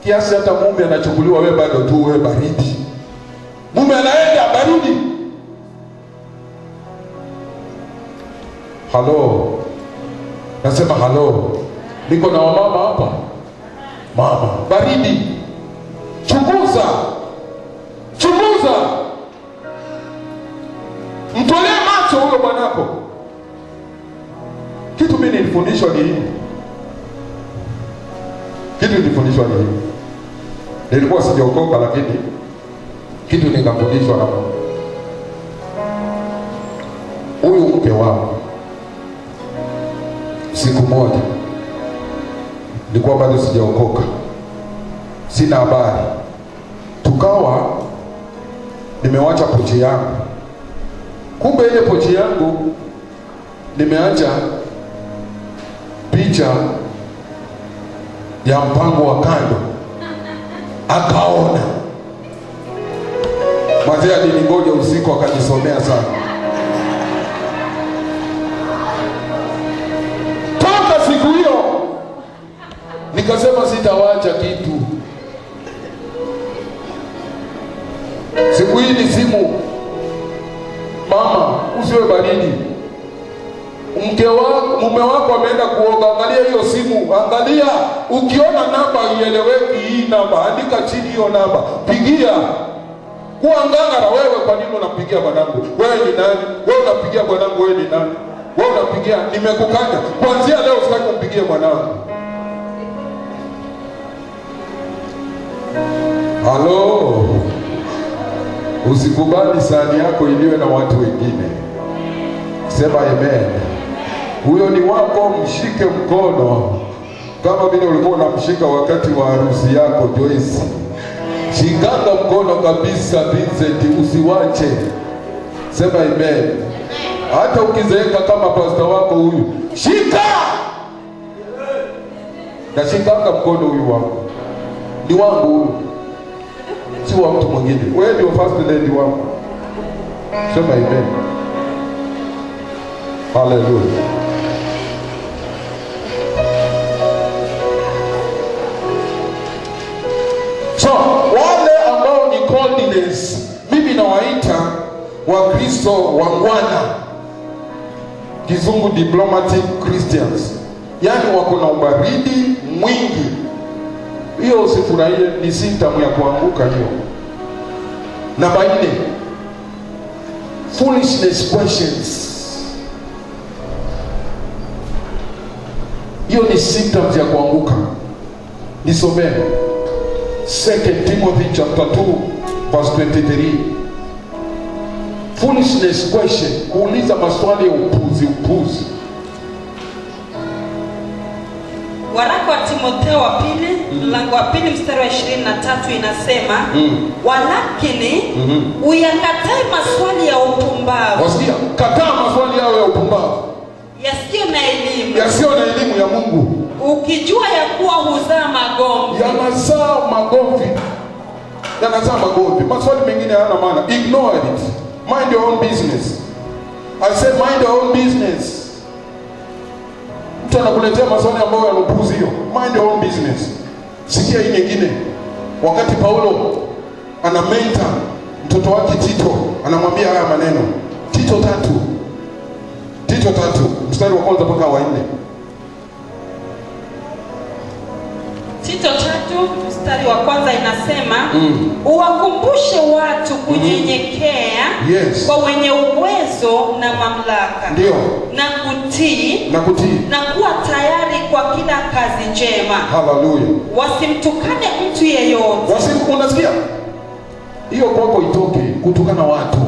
kiasi hata mume anachukuliwa, wewe bado tu wewe baridi. Mume anaenda baridi. Halo. Nasema halo. Niko na wamama hapa. Mama baridi. Chunguza. Mtolee macho huyo bwanako. Kitu mimi nilifundishwa ni hii. Nilikuwa sijaokoka, lakini kitu nikafundishwa na Mungu. Huyu mke wangu, siku moja nilikuwa bado sijaokoka, sina habari, tukawa nimewacha pochi yangu. Kumbe ile pochi yangu nimeacha picha ya mpango wa kando. Akaona Manzee alingoja usiku akajisomea sana. Toka siku hiyo nikasema sitawacha kitu. Siku hii ni simu. Mama, usiwe baridi. Mume wako ameenda kuoga, angalia hiyo simu, angalia. Ukiona namba ieleweki, hii namba, andika chini hiyo namba, pigia. Kuangangara, wewe kwa nini unampigia bwanangu? Wewe ni nani? Wewe unapigia bwanangu, wewe ni nani? Wewe unapigia, nimekukanya. Kuanzia leo usitaki kumpigia bwanangu. Halo. Usikubali sahani yako iliwe na watu wengine. Sema amen. Huyo ni wako, mshike mkono kama vile ulikuwa unamshika wakati wa harusi yako Joyce. Shikanga mkono kabisa Vincent, usiwache. Sema amen. Hata ukizeeka kama pastor wako huyu, shika. Na shikanga mkono huyu wako. Ni wangu huyu, si wa mtu mwingine. Wewe ndio first lady wangu. Sema amen. Hallelujah. So, wale ambao ni confidence, mimi nawaita Wakristo wangwana, kizungu diplomatic Christians. Yaani wako na ubaridi mwingi. Hiyo usifurahie, ni symptom ya kuanguka hiyo. Namba 4, foolishness questions. Hiyo ni symptoms ya kuanguka. Nisomee 2 Timothy chapter 2 verse 23. Foolishness question, kuuliza maswali ya upuzi. Waraka wa Timotheo wa pili, mlango wa 2 mstari wa 23 inasema, walakini uyakatae maswali ya upumbavu. Wasikia? Kataa maswali yao ya upumbavu. Yasiyo na elimu. Yasiyo na elimu ya Mungu. Ukijua ya kuwa huzaa magomvi. Yanazaa magomvi. Maswali mengine hayana maana. Ignore it. Mind your own business. I said mind your own business. Mtu anakuletea maswali ambayo yanapuzi hiyo. Mind your own business. Sikia hii nyingine. Wakati Paulo ana mentor mtoto wake Tito, anamwambia haya maneno. Tito 3 mstari wa 1 mpaka wa 4. Tito 3 mstari wa 1 inasema, uwakumbushe watu kunyenyekea kwa wenye uwezo na mamlaka. Ndio. Na kutii na kuwa tayari kwa kila kazi njema. Hallelujah. Wasimtukane mtu yeyote. Unasikia? Hiyo kwako itoke, kutukana watu.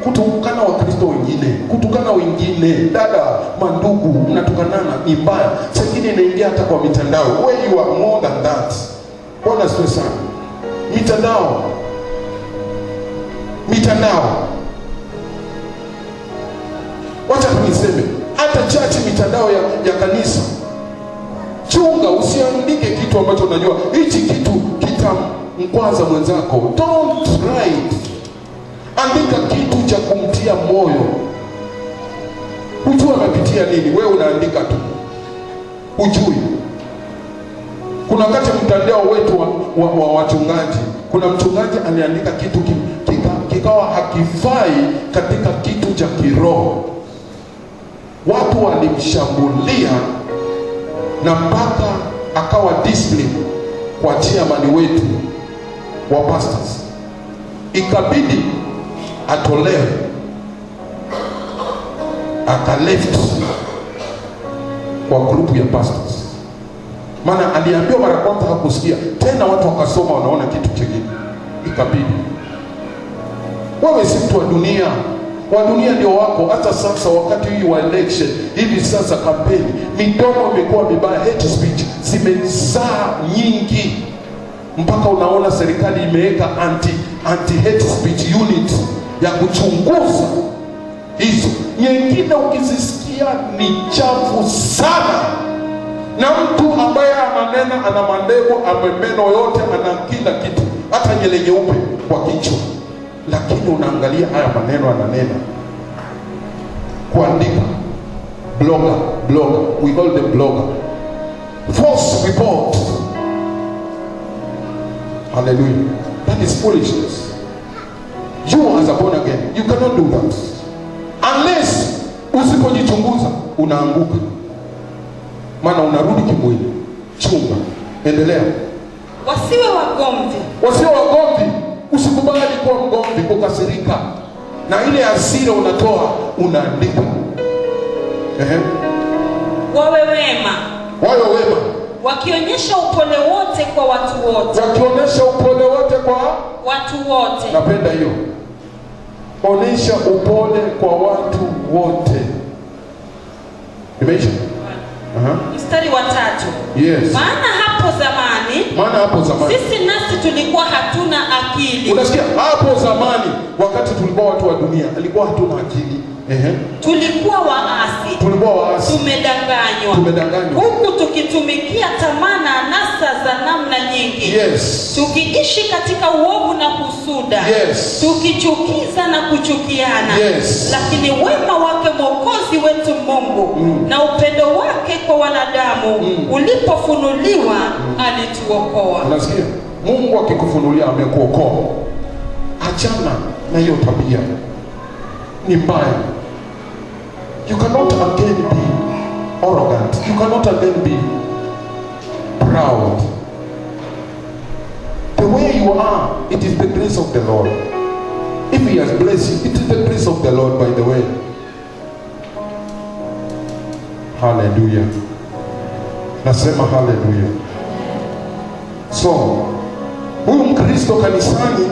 Kutukana Wakristo wengine, kutukana wengine, dada, mandugu, mnatukanana ni mbaya. Sengine inaingia hata kwa mitandao. Where you are more than that. Bwana siwe sana. Mitandao. Wacha tuniseme, hata church, mitandao ya kanisa. Chunga, usiandike kitu ambacho unajua hichi kitu kitamkwaza mwenzako. Don't write. Andika kitu cha kumtia moyo. Ujue amepitia nini, wewe unaandika tu. Ujue. Kuna wakati mtandao wetu wa wachungaji, kuna mchungaji aliandika kitu kikawa hakifai katika kitu cha kiroho. Watu walimshambulia na mpaka akawa discipline kwa chairman wetu wa pastors. Ikabidi atolewe, akaleft kwa grupu ya pastors. Maana aliambiwa mara kwanza hakusikia, tena watu wakasoma wanaona kitu kingine. Ikabidi. Wewe si mtu wa dunia. Wa dunia ndio wako. Hata sasa wakati hii wa election, hivi sasa kampeni, midomo imekuwa mibaya, hate speech zimezaa nyingi. Mpaka unaona serikali imeweka anti hate speech unit ya kuchunguza hizo. Nyingine ukizisikia ni chafu sana. Na mtu ambaye ananena, ana mandevu, amemeno yote, ana kila kitu, hata nyele nyeupe kwa kichwa. lakini unaangalia haya maneno ananena. Kuandika, blogger, we call them blogger. False report. Hallelujah. That is foolishness. You as a born again, you cannot do that. Unless usipojichunguza, unaanguka. Maana unarudi kimwili. Chunga. Endelea. Wasiwe wagomvi. Wasiwe wagomvi. Usikubali kuwa mgomvi, kukasirika. Na ile hasira unatoa, unaandika. Wawe wema. Wawe wema. Wakionyesha upole wote kwa watu wote. Wakionyesha upole wote kwa watu wote. Napenda hiyo. Onyesha upole kwa watu wote. Imeisha? Mstari wa 3. Yes. Maana hapo zamani sisi nasi tulikuwa hatuna akili. Unasikia? Hapo zamani wakati tulikuwa watu wa dunia, alikuwa hatuna akili. Tulikuwa waasi. Tumedanganywa. Huku tukitumikia tamaa na anasa za namna nyingi. Yes. Tukiishi katika uovu na husuda. Yes. Tukichukiza na kuchukiana. Yes. Lakini wema wake Mwokozi wetu Mungu na upendo wake kwa wanadamu ulipofunuliwa alituokoa. Unasikia? Mungu akikufunulia amekuokoa. Achana na hiyo tabia. Ni mbaya. You cannot again be arrogant. You cannot again be proud. The way you are, it is the grace of the Lord. If He has blessed you, it is the grace of the Lord, by the way. Hallelujah. Nasema hallelujah. So, huyu Mkristo kanisani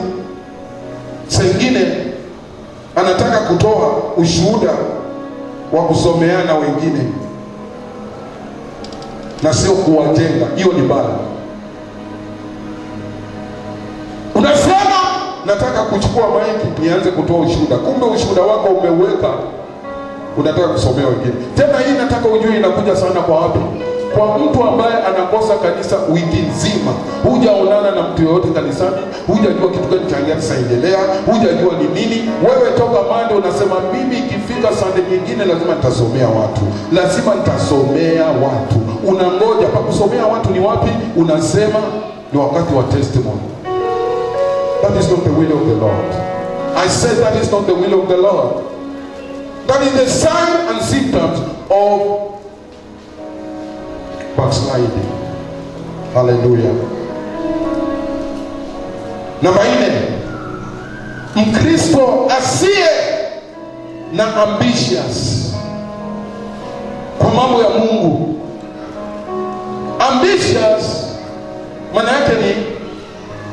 sengine anataka kutoa ushuhuda wa kusomeana wengine na sio kuwajenga. Hiyo ni baya. Unasema nataka kuchukua maiki nianze kutoa ushuhuda, kumbe ushuhuda wako umeuweka unataka kusomea wengine. Tena hii nataka ujue inakuja sana kwa wapi? Kwa mtu ambaye anakosa kanisa wiki nzima, hujaonana na mtu yoyote kanisani, hujajua kitu gani cha kusaendelea, hujajua ni nini. Wewe toka mande unasema mimi ikifika Sunday nyingine lazima nitasomea watu. Lazima nitasomea watu. Unangoja pa kusomea watu ni wapi? Unasema ni wakati wa testimony. That is not the will of the Lord. I said that is not the will of the Lord. That is the sign and symptoms of backsliding. Hallelujah. Namba 4, Mkristo asiye na ambitious kwa mambo ya Mungu. Ambitious maana yake ni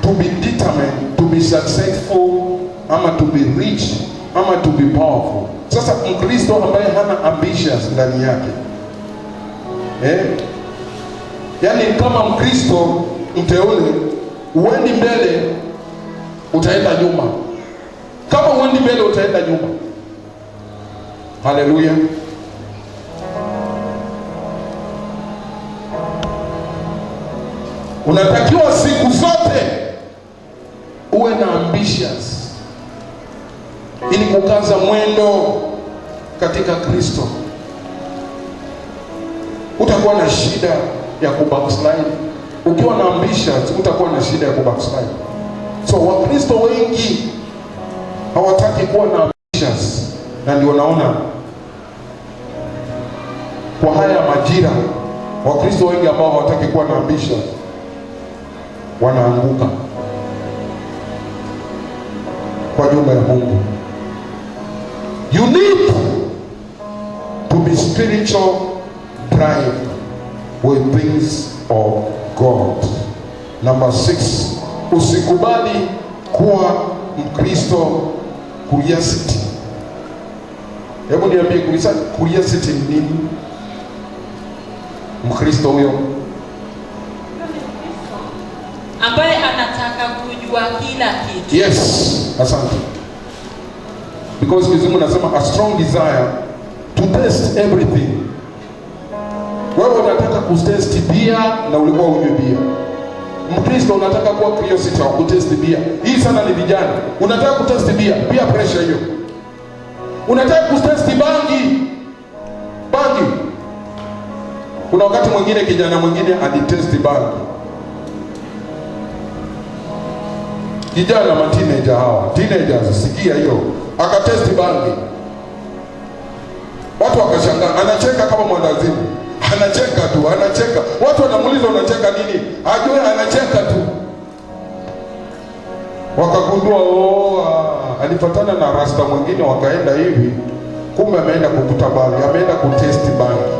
to be determined, to be successful, ama to be rich, ama to be powerful. Sasa Mkristo ambaye hana ambitious ndani yake, yaani kama Mkristo mteule, uendi mbele utaenda nyuma. Kama uendi mbele utaenda nyuma. Haleluya. Unatakiwa siku zote uwe na ambitious ili kukaza mwendo katika Kristo. Utakuwa na shida ya kubackslide. Ukiwa na ambitions, utakuwa na shida ya kubackslide. So Wakristo wengi hawataki kuwa na ambitions, na ndio naona kwa haya majira Wakristo wengi ambao hawataki kuwa na ambitions wanaanguka kwa nyumba ya Mungu. You need to be spiritual drive with things of God. Number 6, usikubali kuwa Mkristo curiosity. Hebu niambie curiosity ni nini? Mkristo huyo ambaye anataka kujua kila kitu. Yes, asante. Because Kizungu nasema a strong desire to test everything. Wewe unataka kutest bia na ulikuwa unywe bia. Mkristo unataka kuwa curiosity wa kutest bia. Hii sana ni vijana. Unataka kutest bia, pia pressure hiyo. Unataka kutest bangi. Bangi. Kuna wakati mwingine kijana mwingine alitest bangi. Kijana ma teenager hawa, teenagers sikia hiyo. Akatest bangi. Watu wakashangaa, anacheka kama mwandazimu. Anacheka tu, anacheka. Watu wanamuuliza unacheka nini? Ajue anacheka tu. Wakagundua alifatana na rasta mwingine, wakaenda hivi. Kumbe ameenda kukuta bangi, ameenda kutest bangi.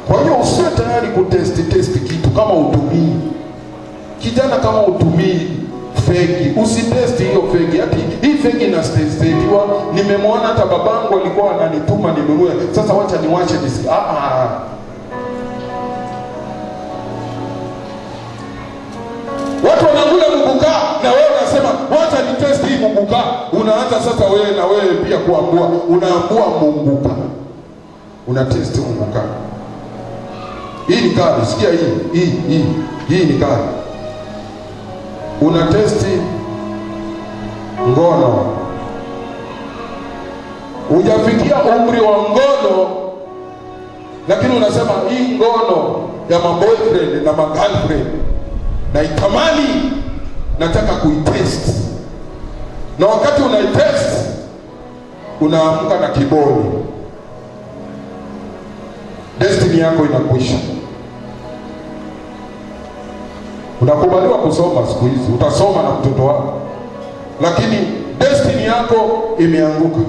Kwa hiyo usiwe tayari kutest kitu kama utumii. Kijana kama utumii feki, usitesti hiyo feki. Hati hii feki na testiwa. Nimemwona hata babangu alikuwa ananituma ninunue. Sasa wacha niwache nisi. Watu wanakula muguka na wewe unasema wacha ni test hii muguka. Unaanza sasa wewe na wewe pia kuambua. Unaambua muguka. Una test muguka. Hii ni kali, sikia hii ni kali. Una testi ngono. Hujafikia umri wa ngono, lakini unasema hii ngono ya maboyfriend na magirlfriend na itamani, nataka kuitest. Na wakati unaitest, unaamka na kiboni. Destiny yako inakwisha. Unakubaliwa kusoma siku hizi, utasoma na mtoto wako, lakini destiny yako imeanguka.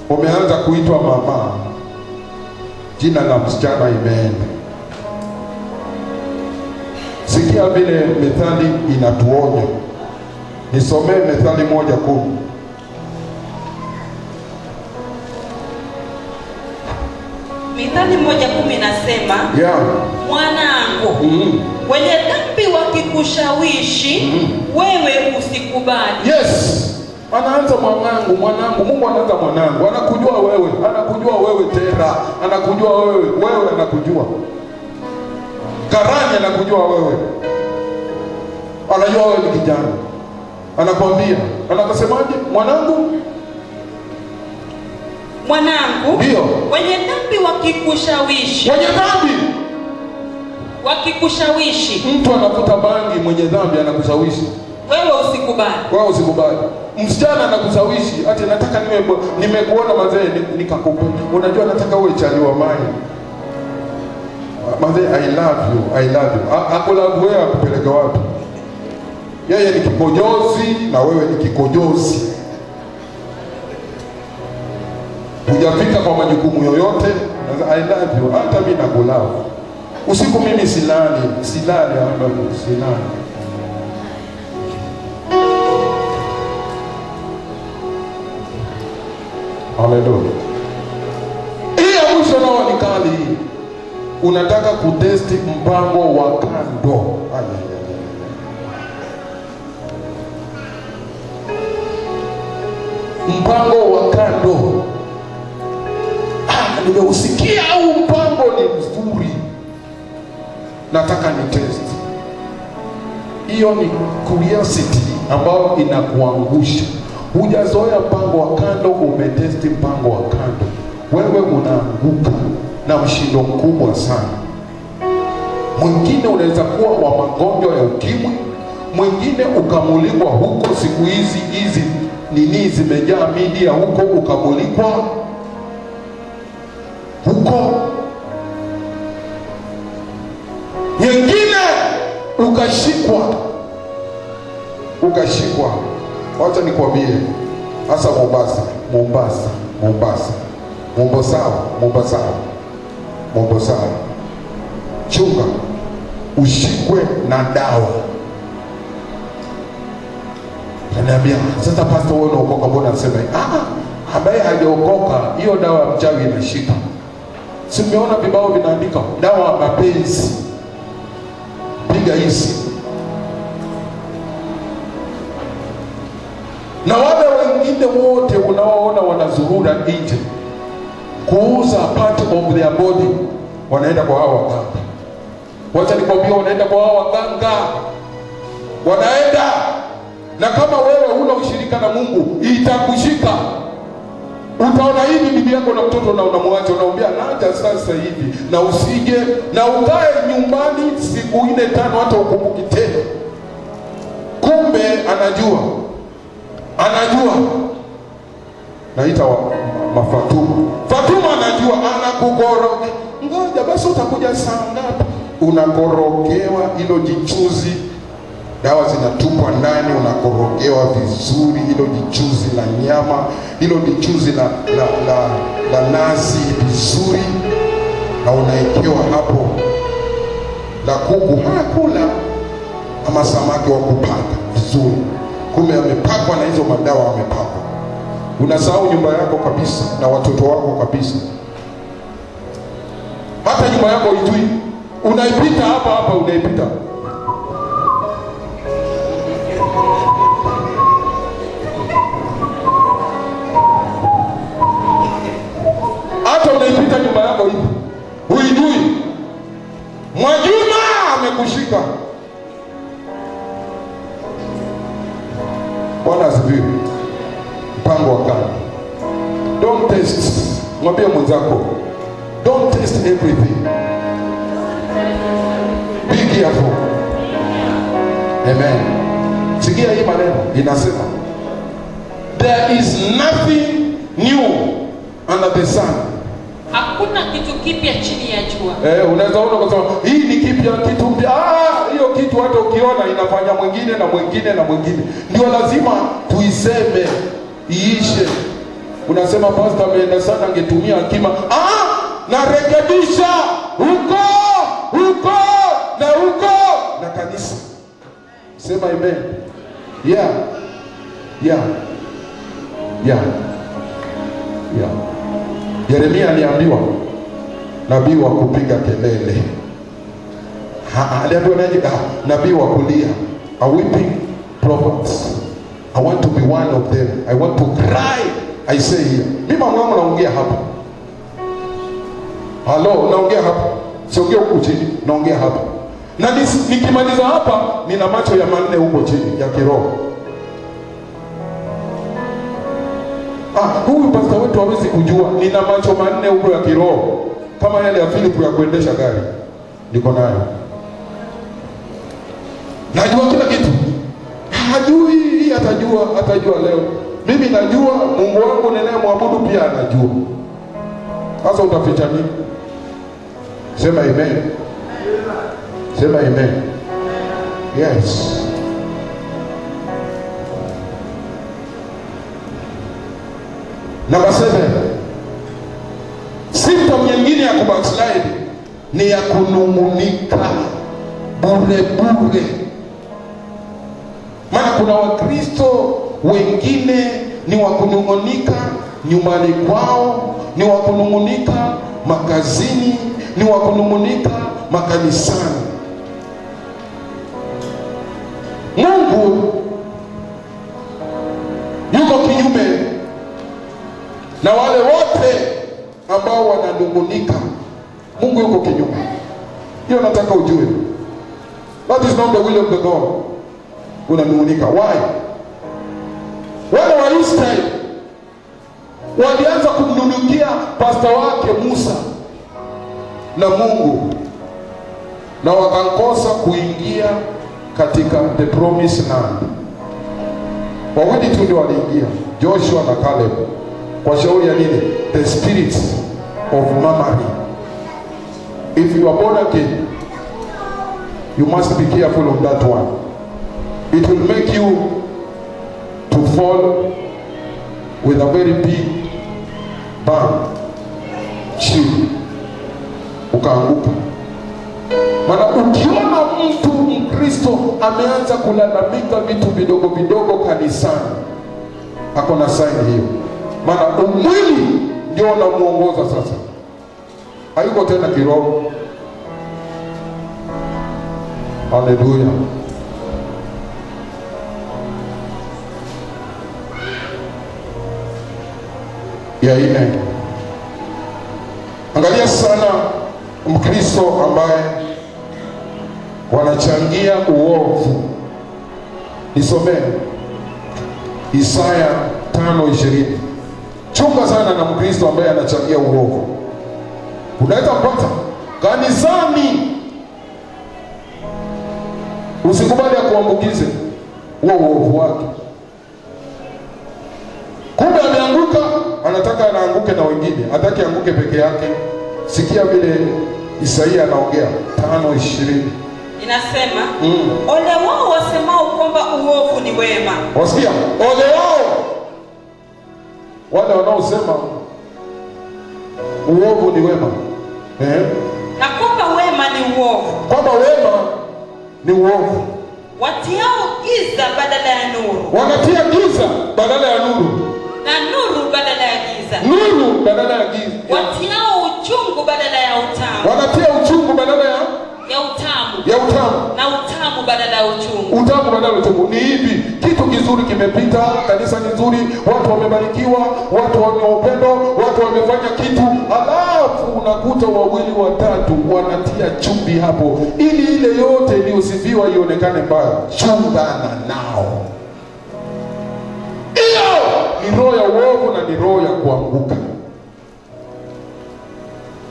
Umeanza kuitwa mama, jina la msichana imeenda. Sikia vile Methali inatuonya. Nisomee Methali 1:10. Mithali 1:10 inasema, mwanangu, wenye dhambi wakikushawishi, wewe usikubali. Yes. Anaanza mwanangu. Mungu anaanza mwanangu. Anakujua wewe tena. Anakujua wewe anakujua. Karani anakujua wewe. Anajua wewe ni kijana. Anakwambia, anakasemaje? Mwanangu, ndio, wenye dhambi wakikushawishi. Wakikushawishi. Mtu anakuta bangi, mwenye dhambi anakushawishi. Wewe usikubali. Msichana anakushawishi, ati nataka nimekuona mazee nikakupa. Unajua nataka uwe chali wa mai. Mazee I love you. Akulavu wewe akupeleka wapi? Yeye ni kikojozi na wewe ni kikojozi. Hujafika kwa majukumu yoyote. I love you. Hata mimi nakulavu. Usiku mimi silali. Haleluya. Hii ya mwisho nao ni kali. Unataka kutesti mpango wa kando. Mpango wa kando. Nimeusikia au mpango ni mzuri, nataka ni test. Hiyo ni curiosity ambayo inakuangusha. Hujazoea mpango wa kando, umetesti mpango wa kando, wewe unaanguka na mshindo mkubwa sana. Mwingine unaweza kuwa wa magonjwa ya ukimwi, mwingine ukamulikwa huko. Siku hizi nini zimejaa media huko, ukamulikwa huko. Nyingine ukashikwa. Wacha nikwambie, hasa Mombasa. Chunga ushikwe na dawa. Ananiambia, sasa pastor wewe unaokoka, mbona unasema ambaye hajaokoka hiyo dawa ya mchawi inashika? Si umeona vibao vinaandika dawa ya mapenzi, piga hizi. Na wale wengine wote unaoona wanazurura nje kuuza part of their body, wanaenda kwa hao wakati. Wacha nikwambia, wanaenda kwa hao waganga, wanaenda. Na kama wewe huna ushirika na Mungu, itakushika. Utaona hivi bibi yako na mtoto na unamwacha, unaambia naja sasa hivi, na usije na ukae nyumbani siku 4-5 hata ukumbuki tena. Kumbe anajua naita mafatuma. Fatuma anajua, anakugoroge. Ngoja basi, utakuja saa ngapi? Unakorogewa hilo jichuzi, dawa zinatupwa ndani, unakorogewa vizuri hilo jichuzi la nyama, hilo jichuzi la nazi vizuri, na unaekewa hapo la kuku hakula ama samaki wa kupaka vizuri. Kumbe amepakwa na hizo madawa, amepakwa. Unasahau nyumba yako kabisa na watoto wako kabisa, hata nyumba yako ijui. Unaipita hapa unaipita. Hata unaipita nyumba yako hivi, huijui. Mwajuma amekushika. Bwana asifiwe. Mpango wa kando. Don't test. Mwambie mwenzako, don't test everything. Be careful. Amen. Sikia hii maneno inasema, there is nothing new under the sun. Hakuna kitu kipya chini ya jua. Unaweza ona kwa sababu hii ni kipya, kitu mpya. Hiyo kitu hata ukiona inafanya mwingine na mwingine na mwingine. Ndio lazima tuiseme iishe. Unasema pastor ameenda sana, angetumia hekima. Narekebisha huko na huko na kanisa. Sema amen. Yeah. Yeremia aliambiwa, nabii wa kupiga kelele. Aliambiwa naje? Nabii wa kulia, a weeping prophet. I want to be one of them. I want to cry. I say here. Mimi mwanangu naongea hapa. Halo, naongea hapa. Siongea huko chini, naongea hapa. Na nikimaliza hapa, nina macho ya manne huko chini ya kiroho. Huyu pastor wetu hawezi kujua, nina macho manne huko ya kiroho, kama yale ya Philip ya kuendesha gari. Niko nayo. Najua kila kitu. Hajui, atajua leo. Mimi najua, Mungu wangu ninayemwabudu pia anajua. Sasa utaficha nini? Sema amen. Sema amen. Yes. Namba 7. Symptom nyingine ya kubackslide ni ya kunung'unika bure. Maana kuna Wakristo wengine ni wa kunung'unika nyumbani kwao, ni wa kunung'unika makazini, ni wa kunung'unika makanisani. Mungu yuko kinyume na wale wote ambao wananung'unika. Mungu yuko kinyume. Hiyo nataka ujue. That is not the will of the God. Unanung'unika. Why? Wale wa Israeli walianza kumnung'unikia pastor wake Musa na Mungu, na wakakosa kuingia katika the promised land. Wawili tu ndio waliingia, Joshua na Caleb. Kwa shauri ya nini? The spirit of memory. If you are born again, you must be careful of that one. It will make you to fall with a very big bang, chini, ukaanguka. Maana ukiona mtu Mkristo ameanza kulalamika vitu vidogo vidogo kanisani, hakuna sign hiyo. Maana umwili ndio unamuongoza sasa, hayuko tena kiroho. Haleluya. Ya ine, angalia sana Mkristo ambaye wanachangia uovu. Nisomee Isaya 5:20. Chunga sana na Mkristo ambaye anachangia uovu. Unaweza kupata kanisani, usikubali akuambukize huo uovu wake. Kumbe ameanguka, anataka anaanguke na wengine, hataki anguke peke yake. Sikia vile Isaia anaongea 5:20. Inasema, ole wao wasemao kwamba uovu ni wema. Wasikia? Ole wao wale wanaosema uovu ni wema. Na kwamba wema ni uovu. Kwamba wema ni uovu. Watiao giza badala ya nuru. Wanatia giza badala ya nuru. Na nuru badala ya giza. Nuru badala ya giza. Watiao uchungu badala ya utamu. Wanatia uchungu badala ya utamu. Ya utamu. Na utamu badala ya uchungu. Utamu badala ya uchungu. Ni hivi, kitu kizuri kimepita, kanisa ni nzuri, watu wamebarikiwa, watu wana upendo, watu wamefanya kitu, alafu unakuta wawili watatu wanatia chumvi hapo ili ile yote iliyosifiwa ionekane mbaya. Chungana nao. Hiyo ni roho ya uovu na ni roho ya kuanguka.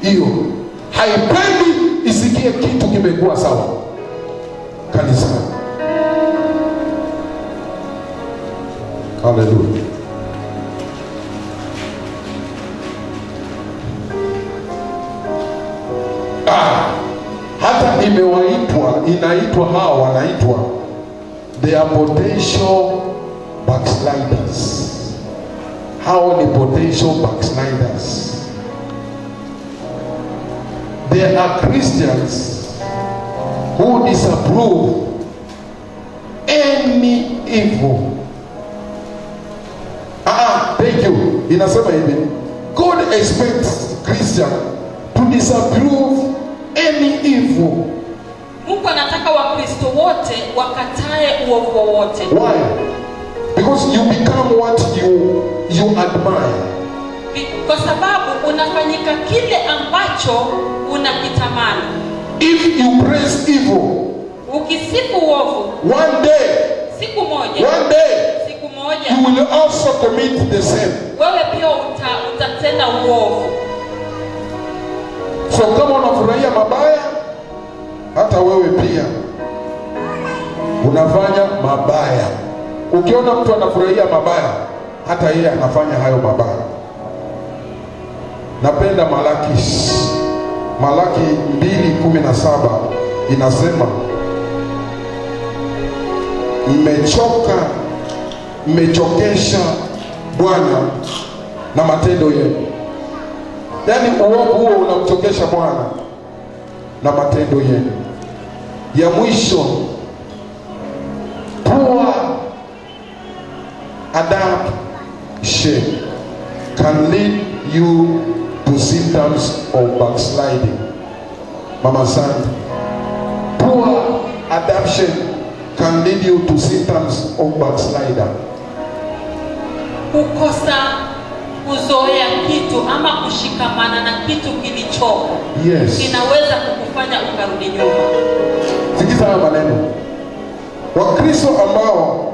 Hiyo haipendi isikie kitu kimekuwa sawa kanisani. Haleluya. Hata inaitwa hawa wanaitwa they are potential backsliders. Hao ni potential backsliders. There are Christians who disapprove any evil. Thank you. Inasema hivi, God expects Christian to disapprove any evil. Mungu anataka Wakristo wote wakatae uovu wote. Why? Because you become what you admire. Kwa sababu unafanyika kile ambacho unakitamani. If you praise evil, ukisifu uovu, one day, siku moja, you will also commit the same. Wewe pia utatenda uovu. So kama unafurahia mabaya, hata wewe pia unafanya mabaya. Ukiona mtu anafurahia mabaya, hata yeye anafanya hayo mabaya. Napenda Malaki 2:17 inasema, mmechokesha Bwana na matendo yenu. Yaani uovu huo unamchokesha Bwana na matendo yenu. Ya mwisho, poor adaptation can lead you to symptoms of backsliding. Mama Sandy, poor adaptation can lead you to symptoms of backslider. Kukosa kuzoea kitu ama kushikamana na kitu kilichoko, yes, kinaweza kukufanya ukarudi nyuma. Sikiza haya maneno. Wakristo ambao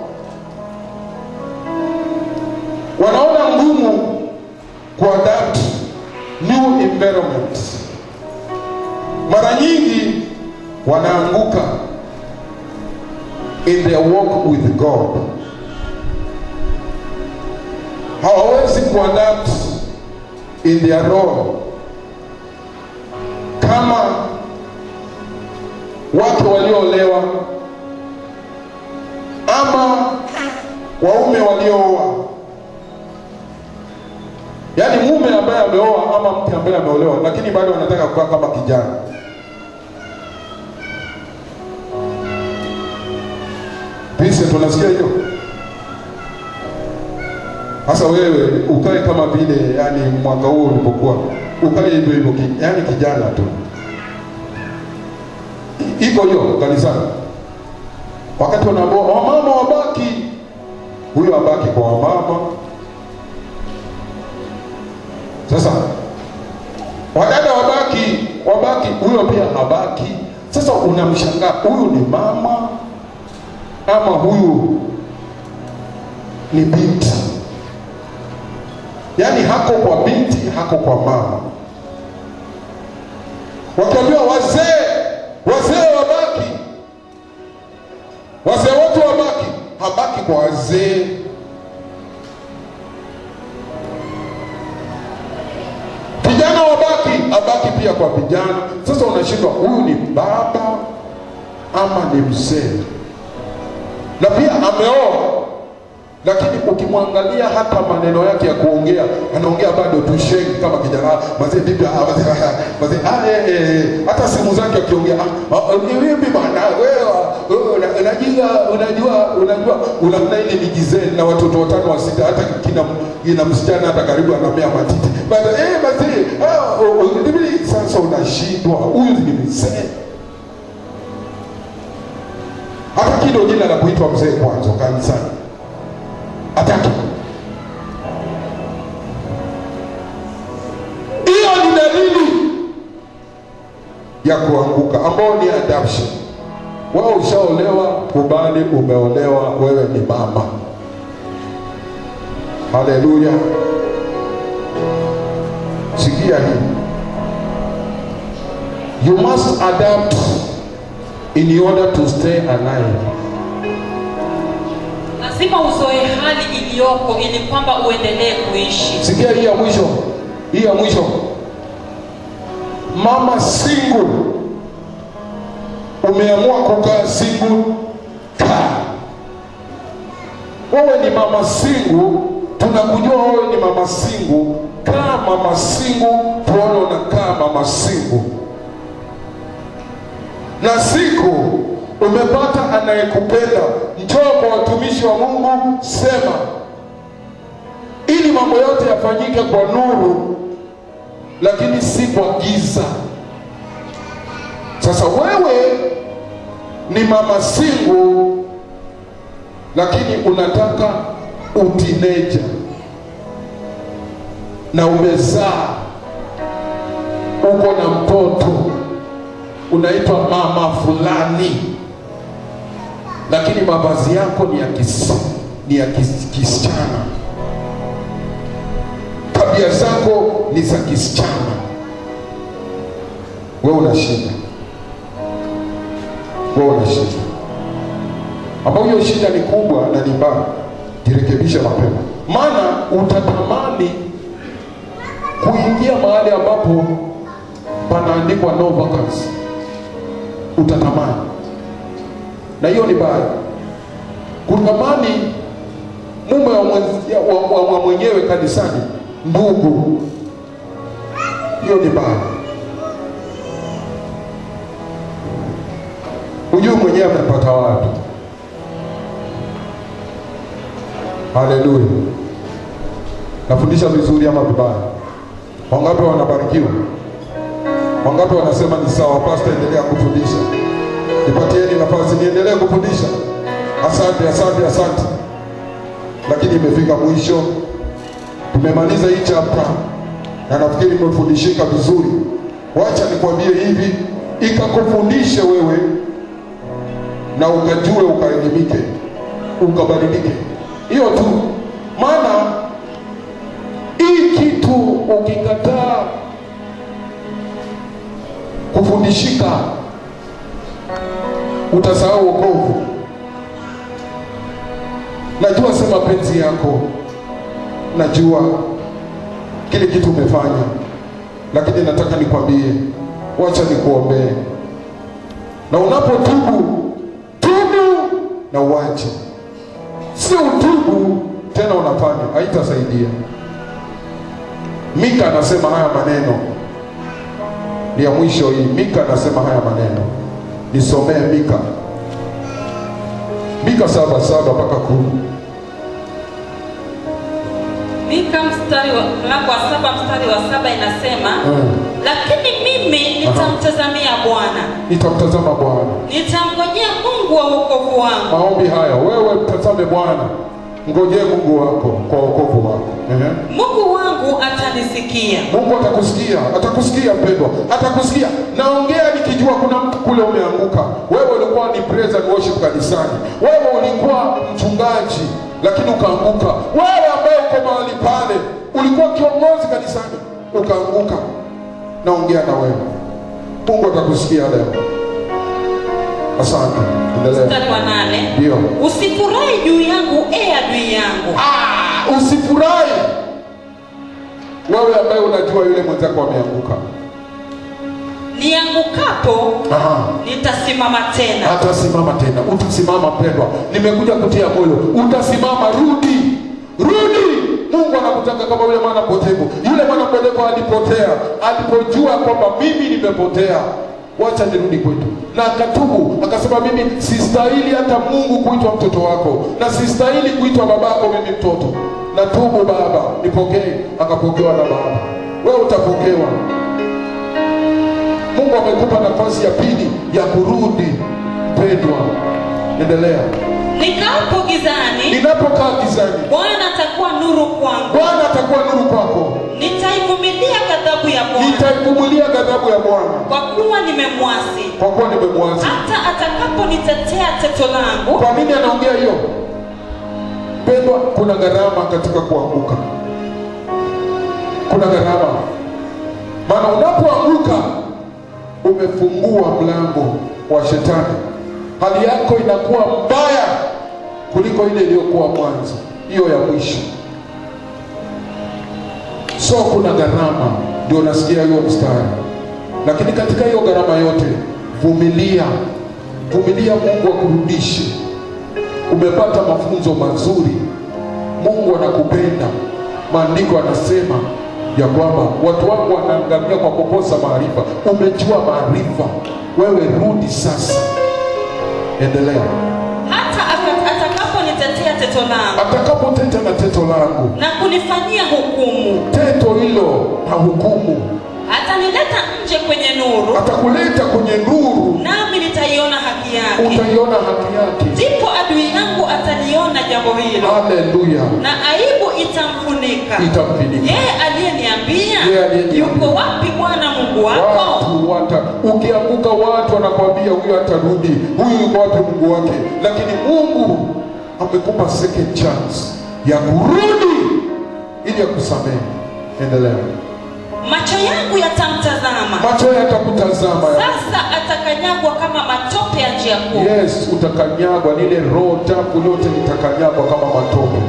wanaona ngumu kuadapt new environment, mara nyingi wanaanguka in their walk with God. Hawawezi kuadapt in their role kama watu walioolewa ama waume waliooa. Yaani mume ambaye ameoa ama mke ambaye ameolewa, lakini bado anataka kukaa kama kijana. Pisi tunasikia hiyo. Sasa wewe ukae kama vile, yani mwaka huo ulipokuwa, ukae hivyo hivyo, yani kijana tu. Iko hiyo kanisani. Wakati wanaambia wamama wabaki, huyo abaki kwa wamama. Sasa wadada wabaki, huyo pia abaki. Sasa Sasa unamshangaa, huyu ni mama ama huyu ni binti? Yaani hako kwa binti, hako kwa mama. Wakiambiwa wazee wabaki, wazee wote wabaki, habaki kwa wazee. Vijana wabaki, habaki pia kwa vijana. Sasa unashindwa, huyu ni baba ama ni mzee? Na pia ameoa, lakini ukimwangalia hata maneno yake ya kuongea, anaongea bado tu sheng kama kijana. Mazee vipi? Mazee hata simu zake akiongea, vipi bwana wewe, unajua ile migizeni na watoto 5 wa 6, hata kina msichana hata karibu anamea matiti. Mazee sasa unashindwa, huyu ni mzee. Hata kido jina la kuitwa mzee kwanza kanisani ataki. Hiyo ni dalili ya kuanguka, ambao ni adoption. Wao ushaolewa, kubali umeolewa, wewe ni mama. Haleluya. Sikia hii, you must adapt in order to stay alive. Lazima uzoe hali iliyoko ili kwamba uendelee kuishi. Sikia hii ya mwisho. Mama single, umeamua kukaa single, kaa. Wewe ni mama single, tunakujua wewe ni mama single, kaa mama single, tuone unakaa mama single. Na siku umepata anayekupenda, njoo kwa watumishi wa Mungu, sema ili mambo yote yafanyike kwa nuru, lakini si kwa giza. Sasa wewe ni mama single, lakini unataka utineja na umezaa, uko na mtoto unaitwa mama fulani, lakini mavazi yako ni ya kisichana, tabia zako ni za kisichana. Wewe unashinda, ambapo hiyo shida ni kubwa na ni mbaya. Jirekebishe mapema, maana utatamani kuingia mahali ambapo panaandikwa no vacancy. Utatamani, na hiyo ni baya. Kutamani mume wa mwenyewe kanisani, ndugu, hiyo ni baya. Hujui mwenyewe amepata wapi. Haleluya. Nafundisha vizuri ama vibaya? Wangapi wanabarikiwa? Wangapi wanasema ni sawa, pastor endelea kufundisha? Nipatieni nafasi niendelee kufundisha. Asante. Lakini imefika mwisho. Tumemaliza hii chapter na nafikiri mmefundishika vizuri. Wacha nikwambie hivi, ikakufundishe wewe na ukajue, ukaelimike, ukabadilike. Hiyo tu. Maana hii kitu ukikataa kufundishika, utasahau wokovu. Najua sema penzi yako, najua kile kitu umefanya, lakini nataka nikwambie, wacha nikuombee. Na unapotubu, tubu na uache. Si utubu tena unafanya, haitasaidia. Mika anasema haya maneno ni ya mwisho hii. Mika anasema haya maneno, nisomee Mika 7:7 mpaka 10. Mika mlango wa 7 mstari wa 7 inasema, lakini mimi nitamtazamia Bwana. Nitamtazama Bwana. Nitamngojea Mungu wa wokovu wangu. Maombi haya, wewe mtazame Bwana. Ngojee Mungu wako kwa wokovu wako. Mungu wangu atanisikia. Mungu atakusikia, atakusikia mpendwa, atakusikia. Naongea nikijua kuna mtu kule umeanguka. Wewe ulikuwa ni praise and worship kanisani. Wewe ulikuwa mchungaji lakini ukaanguka. Wewe ambaye uko mahali pale, ulikuwa kiongozi kanisani, ukaanguka. Naongea na wewe. Mungu atakusikia leo. Asante. Endelea. Mstari wa 8. Ndio. Usifurahi juu yangu, adui yangu. Usifurahi. Wewe ambaye unajua yule mwenzako ameanguka. Niangukapo, nitasimama tena. Atasimama tena. Utasimama pendwa. Nimekuja kutia moyo. Utasimama, rudi. Rudi. Mungu anakutaka kama yule mwana potevu. Yule mwana potevu alipotea, alipojua kwamba mimi nimepotea. Wacha nirudi kwetu. Na akatubu, akasema mimi sistahili hata Mungu kuitwa mtoto wako, na sistahili kuitwa babako mimi mtoto. Natubu baba, nipokee. Akapokewa na baba. Wewe utapokewa. Mungu amekupa nafasi ya pili ya kurudi mpendwa. Endelea. Nikapo gizani, ninapokaa gizani, Bwana atakuwa nuru kwangu. Bwana atakuwa nuru kwako. Nitaivumilia ghadhabu ya Bwana. Nitaivumilia ghadhabu ya Bwana. Kwa kuwa nimemwasi. Kwa kuwa nimemwasi. Hata atakaponitetea teto langu. Kwa nini anaongea hiyo? Pendwa, kuna gharama katika kuanguka. Kuna gharama. Maana unapoanguka umefungua mlango wa shetani. Hali yako inakuwa mbaya kuliko ile iliyokuwa mwanzo, hiyo ya mwisho. So kuna gharama, ndio nasikia hiyo mstari. Lakini katika hiyo gharama yote, vumilia. Vumilia, Mungu akurudishe. Umepata mafunzo mazuri. Mungu anakupenda. Maandiko anasema ya kwamba watu wangu wanaangamia kwa kukosa maarifa. Umejua maarifa. Wewe rudi sasa. Endelea. Hata atakaponitetea teto langu. Atakapoteta na teto langu. Na kunifanyia hukumu. Teto hilo na hukumu. Atanileta nje kwenye nuru. Atakuleta kwenye nuru. Nami nitaiona haki yake. Utaiona haki yake. Ndipo adui yangu ataliona jambo hilo. Haleluya. Na aibu itamfunika. Itamfunika. Yeye aliyeniambia, yuko wapi Bwana Mungu wako? Ukianguka watu wanakwambia huyu atarudi. Huyu yuko wapi Mungu wake? Lakini Mungu amekupa second chance ya kurudi ili akusamehe. Endelea. Macho yangu yatamtazama. Macho yatakutazama. Sasa atakanyagwa kama matope ya njia kuu. Yes, utakanyagwa. Lile roho tapu lote litakanyagwa kama matope.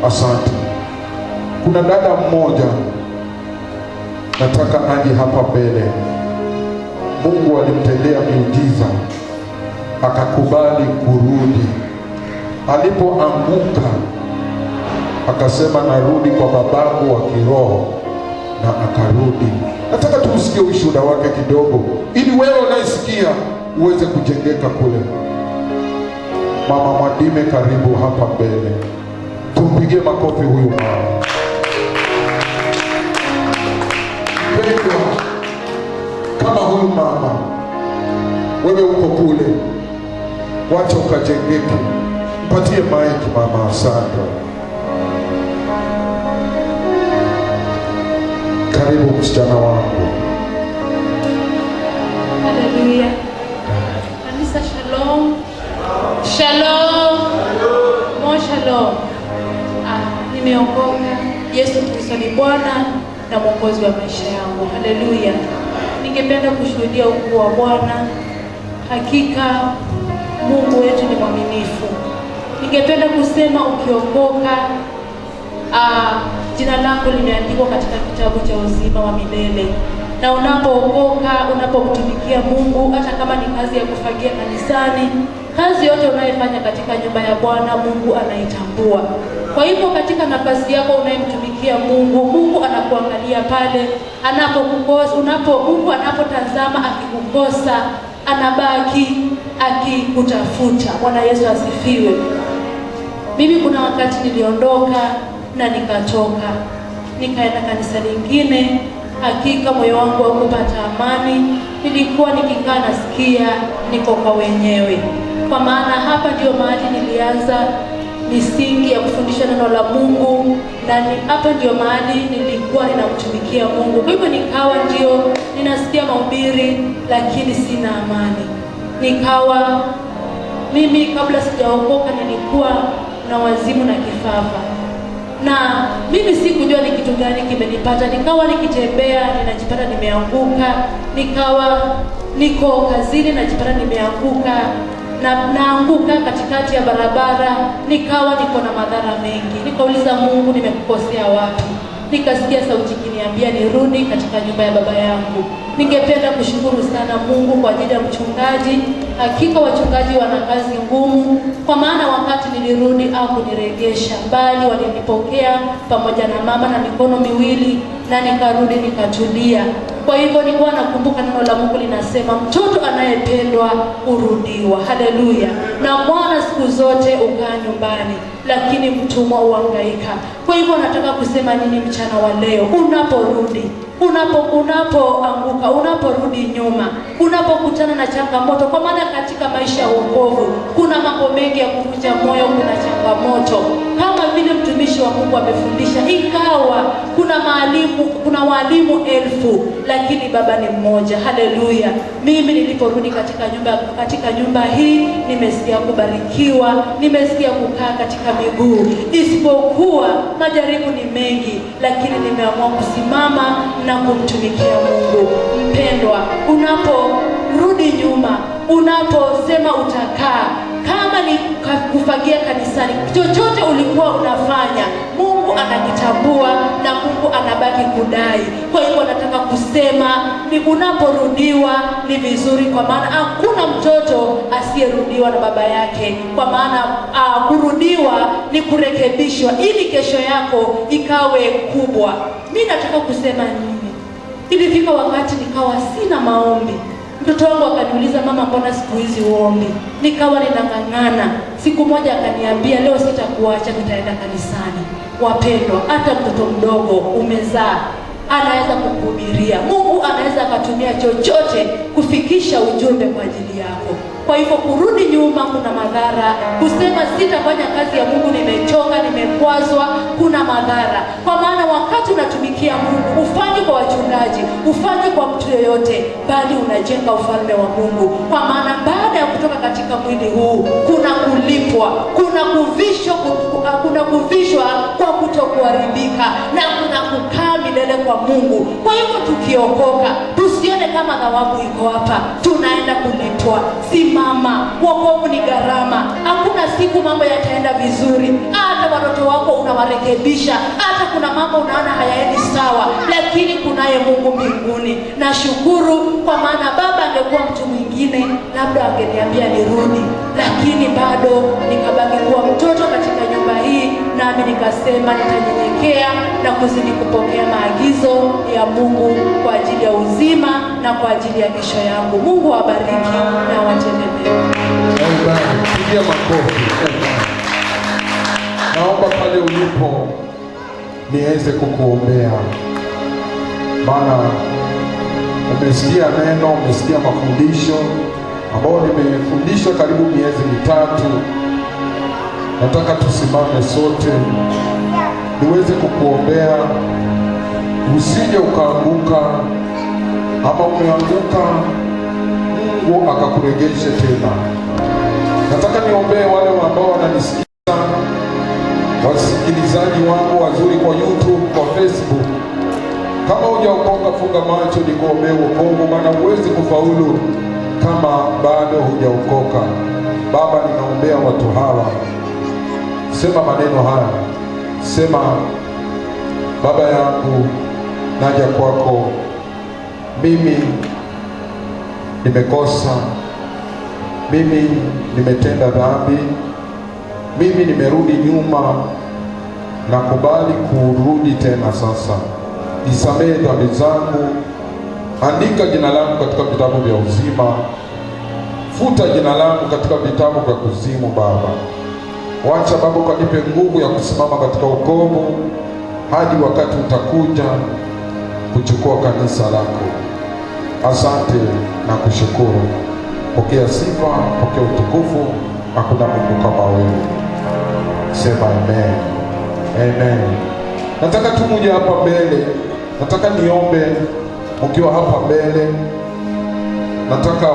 Asante. Kuna dada mmoja nataka aje hapa mbele. Mungu alimtendea miujiza, akakubali kurudi. Alipoanguka akasema narudi kwa babangu wa kiroho, na akarudi. Nataka tuusikie ushuhuda wake kidogo, ili wewe unayesikia uweze kujengeka kule. Mama Mwadime, karibu hapa mbele. Tumpigie makofi huyu mama. Pendwa, kama huyu mama, wewe uko kule, wacha ukajengeke. Mpatie maiki mama. Asante. Karibu msichana wangu. Haleluya. Kanisa, shalom. Shalom. Mo shalom. Nimeokoka. Yesu Kristo ni Bwana na Mwokozi wa maisha yangu. Haleluya. Ningependa kushuhudia ukuu wa Bwana. Hakika Mungu wetu ni mwaminifu. Ningependa kusema ukiokoka, jina lako limeandikwa katika kitabu cha uzima wa milele. Na unapookoka, unapomtumikia Mungu, hata kama ni kazi ya kufagia kanisani, kazi yote unayofanya katika nyumba ya Bwana, Mungu anaitambua. Kwa hivyo katika nafasi yako unayemtumikia Mungu, Mungu anakuangalia pale anapokukosa. Mungu anapotazama akikukosa, anabaki akikutafuta. Bwana Yesu asifiwe. Mimi kuna wakati niliondoka na nikatoka, nikaenda kanisa lingine. Hakika moyo wangu haukupata amani. Nilikuwa nikikaa nasikia niko kwa wenyewe, kwa maana hapa ndio mahali nilianza misingi ya kufundisha neno la Mungu, na hapo ndio mahali nilikuwa ninamtumikia Mungu. Kwa hivyo nikawa ndio ninasikia mahubiri lakini sina amani. Nikawa mimi kabla sijaokoka nilikuwa na wazimu na kifafa, na mimi sikujua ni kitu gani kimenipata. Nikawa nikitembea ninajipata nimeanguka, nikawa niko kazini najipata nimeanguka, na naanguka katikati ya barabara, nikawa niko na madhara mengi. Nikauliza Mungu, nimekukosea wapi? Nikasikia sauti ikiniambia nirudi katika nyumba ya baba yangu. Ningependa kushukuru sana Mungu kwa ajili ya mchungaji. Hakika wachungaji wana kazi ngumu, kwa maana wakati nilirudi au kuniregesha, bali walinipokea pamoja na mama na mikono miwili, na nikarudi nikatulia. Kwa hivyo nilikuwa nakumbuka neno la Mungu linasema mtoto anayependwa hurudiwa. Haleluya. Na mwana siku zote ukaa nyumbani, lakini mtumwa huhangaika. Kwa hivyo nataka kusema nini mchana wa leo? Unaporudi, unapoanguka, unaporudi nyuma, unapokutana na changamoto, kwa maana katika maisha ya wokovu kuna mambo mengi ya kuvunja moyo, kuna changamoto kama vile mtumishi wa Mungu amefundisha. Ingawa kuna walimu elfu, lakini baba ni mmoja. Haleluya. Mimi niliporudi katika nyumba hii nimesikia kubarikiwa, nimesikia kukaa katika miguu, isipokuwa majaribu ni mengi, lakini nimeamua kusimama na kumtumikia Mungu. Mpendwa, unaporudi nyuma, unaposema utakaa, kama ni kufagia kanisani, chochote ulikuwa unafanya, Mungu anakitambua na Mungu anabaki kudai. Kwa hivyo nataka kusema ni unaporudiwa ni vizuri, kwa maana hakuna mtoto asiyerudiwa na baba yake. Kwa maana kurudiwa ni kurekebishwa ili kesho yako ikawe kubwa. Mimi nataka kusema nini? Ilifika wakati nikawa sina maombi. Mtoto wangu akaniuliza, mama, mbona siku hizi uombi? Nikawa ninang'ang'ana. Siku moja akaniambia, leo sitakuacha, nitaenda kanisani. Wapendwa, hata mtoto mdogo umezaa anaweza kukuhubiria. Mungu anaweza akatumia chochote kufikisha ujumbe kwa ajili yako. Kwa hivyo kurudi nyuma kuna madhara. Kusema sitafanya kazi ya Mungu, nimechoka, nimekwazwa, kuna madhara. Kwa maana wakati unatumikia Mungu, ufanye kwa wachungaji, ufanye kwa mtu yoyote, bali unajenga ufalme wa Mungu. Kwa maana baada ya kutoka katika mwili huu kuna kulipwa, kuna kuvishwa kwa kutokuharibika, na kuna kukaa milele kwa Mungu. Kwa hivyo tukiokoka, tusione kama thawabu iko hapa, tunaenda kulipwa. Simama, wokovu ni gharama. Hakuna siku mambo yataenda vizuri. Hata watoto wako unawarekebisha, hata kuna mambo unaona hayaendi sawa, lakini kunaye Mungu mbinguni. Na shukuru, kwa maana baba angekuwa mtu mwingine, labda angeniambia nirudi, lakini bado nikabaki kuwa mtoto katika nyumba hii, nami nikasema nitanyenyekea na kuzidi kupokea maagizo ya Mungu kwa ajili ya uzima na kwa ajili ya kesho yangu. Mungu awabariki na awatendelee. Pigia makofi. Naomba pale ulipo niweze kukuombea, maana umesikia neno, umesikia mafundisho ambayo nimefundishwa karibu miezi mitatu. Nataka tusimame sote niweze kukuombea, usije ukaanguka, ama umeanguka Mungu akakuregeshe tena. Nataka niombee wale ambao wananisikiza, wasikilizaji wangu wazuri kwa YouTube, kwa Facebook. Kama hujaokoka, funga macho nikuombee wokovu, maana huwezi kufaulu kama bado hujaokoka. Baba, ninaombea watu hawa. Sema maneno haya. Sema, Baba yangu, naja kwako. Mimi nimekosa, mimi nimetenda dhambi, mimi nimerudi nyuma, na kubali kurudi tena sasa. Nisamehe dhambi zangu, andika jina langu katika vitabu vya uzima, futa jina langu katika vitabu vya kuzimu. Baba, wacha Baba ukanipe nguvu ya kusimama katika wokovu hadi wakati utakuja kuchukua kanisa lako. Asante na kushukuru. Pokea sifa, pokea utukufu Hakuna Mungu kama wewe. Sema amen. Amen. Nataka tumuje hapa mbele. Nataka niombe mkiwa hapa mbele. Nataka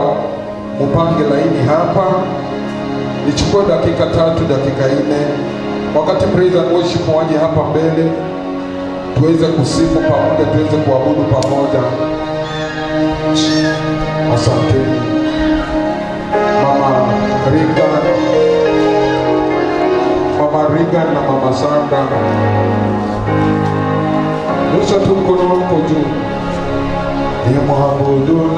mupange laini hapa. Nichukue dakika 3, dakika 4. Wakati praise and worship waje hapa mbele, tuweze kusifu pamoja, tuweze kuabudu pamoja. Asante Mama Regan na Mama Sandra. Nyosha tu mkono wako juu. Nimwabudu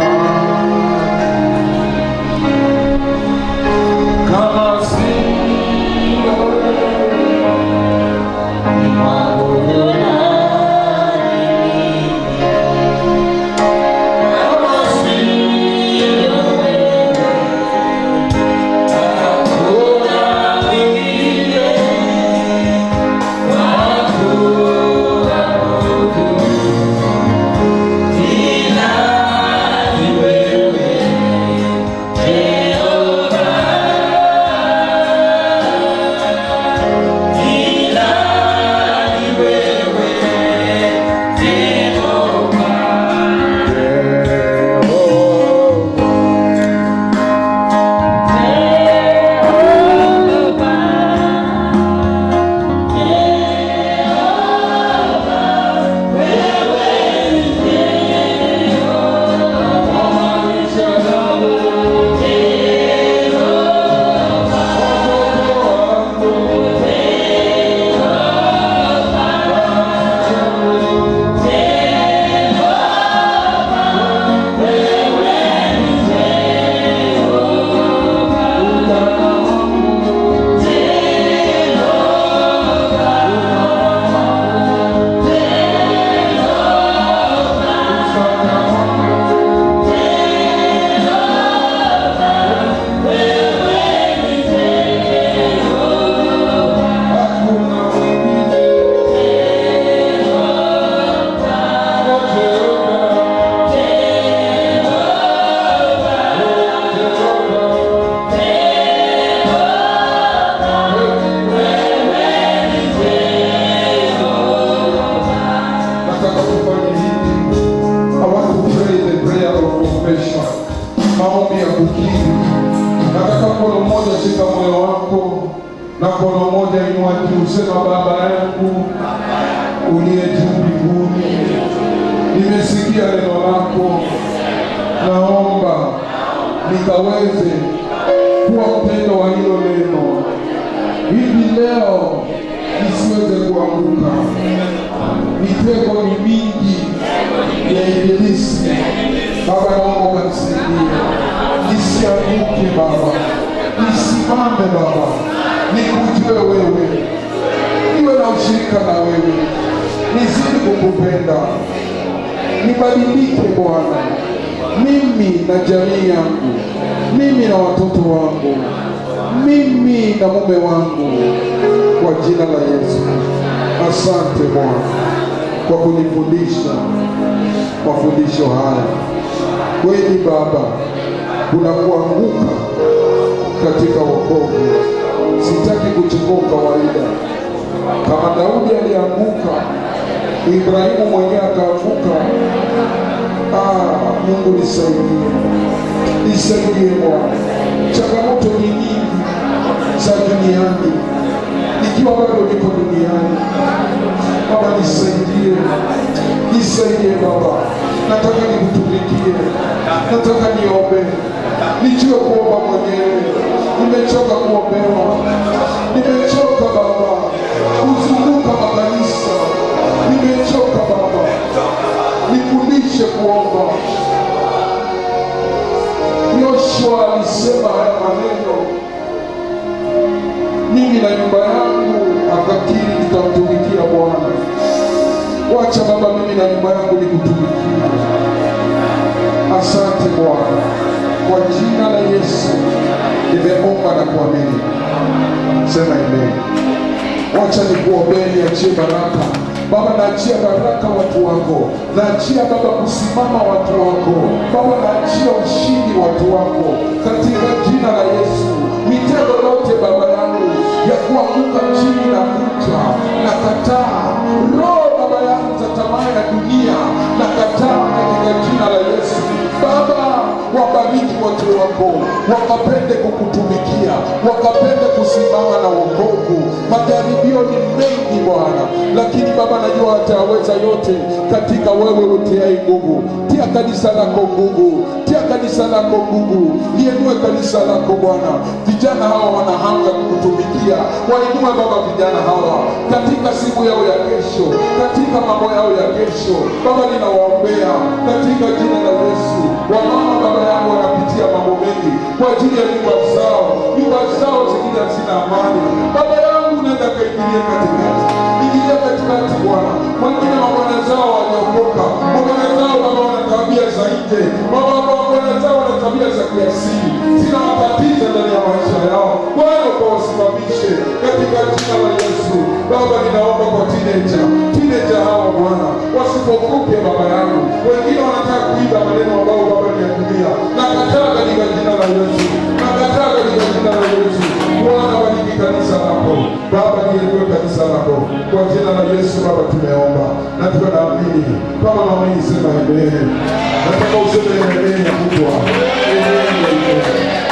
kama sio nimwabudu maombi ya kukiri. Nataka mkono mmoja shika moyo wako na mkono mmoja inua juu, sema Baba yangu uliye juu mbinguni, nimesikia neno lako, naomba nikaweze kuwa mpendo wa hilo neno. Hivi leo nisiweze kuanguka. Mitego ni mingi ya ibilisi. Baba, naomba ukanisaidie nisianguke Baba, nisimame Baba, nikujue wewe, niwe na ushirika na wewe, nizidi kukupenda, nibadilike Bwana, mimi na jamii yangu, mimi na watoto wangu, mimi na mume wangu, kwa jina la Yesu. Asante Bwana kwa kunifundisha mafundisho haya. Kweli Baba, kuna kuanguka katika wokovu. Sitaki kuchukua kawaida. Kama Daudi alianguka, Ibrahimu mwenyewe akaanguka. Mungu nisaidie, nisaidie Bwana. Changamoto ni nyingi za duniani, nikiwa bado niko duniani. Baba nisaidie, nisaidie Baba. Nataka nikutumikie, nataka niombe, nijue kuomba mwenyewe. Nimechoka kuombewa, nimechoka Baba kuzunguka makanisa, nimechoka Baba, nifundishe kuomba. Yoshua alisema haya maneno, mimi na nyumba yangu, akakiri tutamtumikia Bwana. Wacha Baba, mimi na nyumba yangu nikutumikie. Asante Bwana, kwa jina la Yesu nimeomba na kuamini. Sema amen. Wacha nikuombee, niachie baraka Baba. Naachia baraka watu wako, naachia Baba kusimama watu wako Baba, naachia ushindi watu wako katika jina la Yesu. mitego yote Baba yangu ya kuanguka chini na kucha na kataa, roho Baba yangu za tamaa ya dunia na kataa katika jina la Yesu. Baba, wabariki watu wako, wakapende kukutumikia, wakapende kusimama na wokovu. Majaribio ni mengi Bwana, lakini Baba najua wataweza yote katika wewe utiaye nguvu. Tia kanisa lako nguvu, tia kanisa lako nguvu, liinue kanisa lako Bwana. Vijana hawa wana hamu ya kukutumikia, wainue Baba vijana hawa katika siku yao ya kesho, katika mambo yao ya kesho. Baba ninawaombea katika jina la Yesu. Wamama Baba yangu wanapitia mambo mengi kwa ajili ya nyumba zao zingine hazina amani. Baba yangu nenda kaingilia katikati, ingilia katikati Bwana. Wengine mabwana zao waliokoka, mabwana zao Baba wana tabia za nje, mabwana zao wana tabia za kiasili, zina matatizo ndani ya maisha yao. Bwana ukawasimamishe katika jina la Yesu. Baba ninaomba kwa teenager hawa Bwana, wasipokuke Baba yangu. Wengine wanataka kuiba maneno ambayo Baba ni ya dunia, nakataa katika jina la Yesu, nakataa katika jina la Yesu. Bwana bariki kanisa lako Baba, niinue kanisa lako kwa jina la Yesu. Baba tumeomba na tunaamini, kama naamini sema amen. Nataka useme amen kubwa. Amen.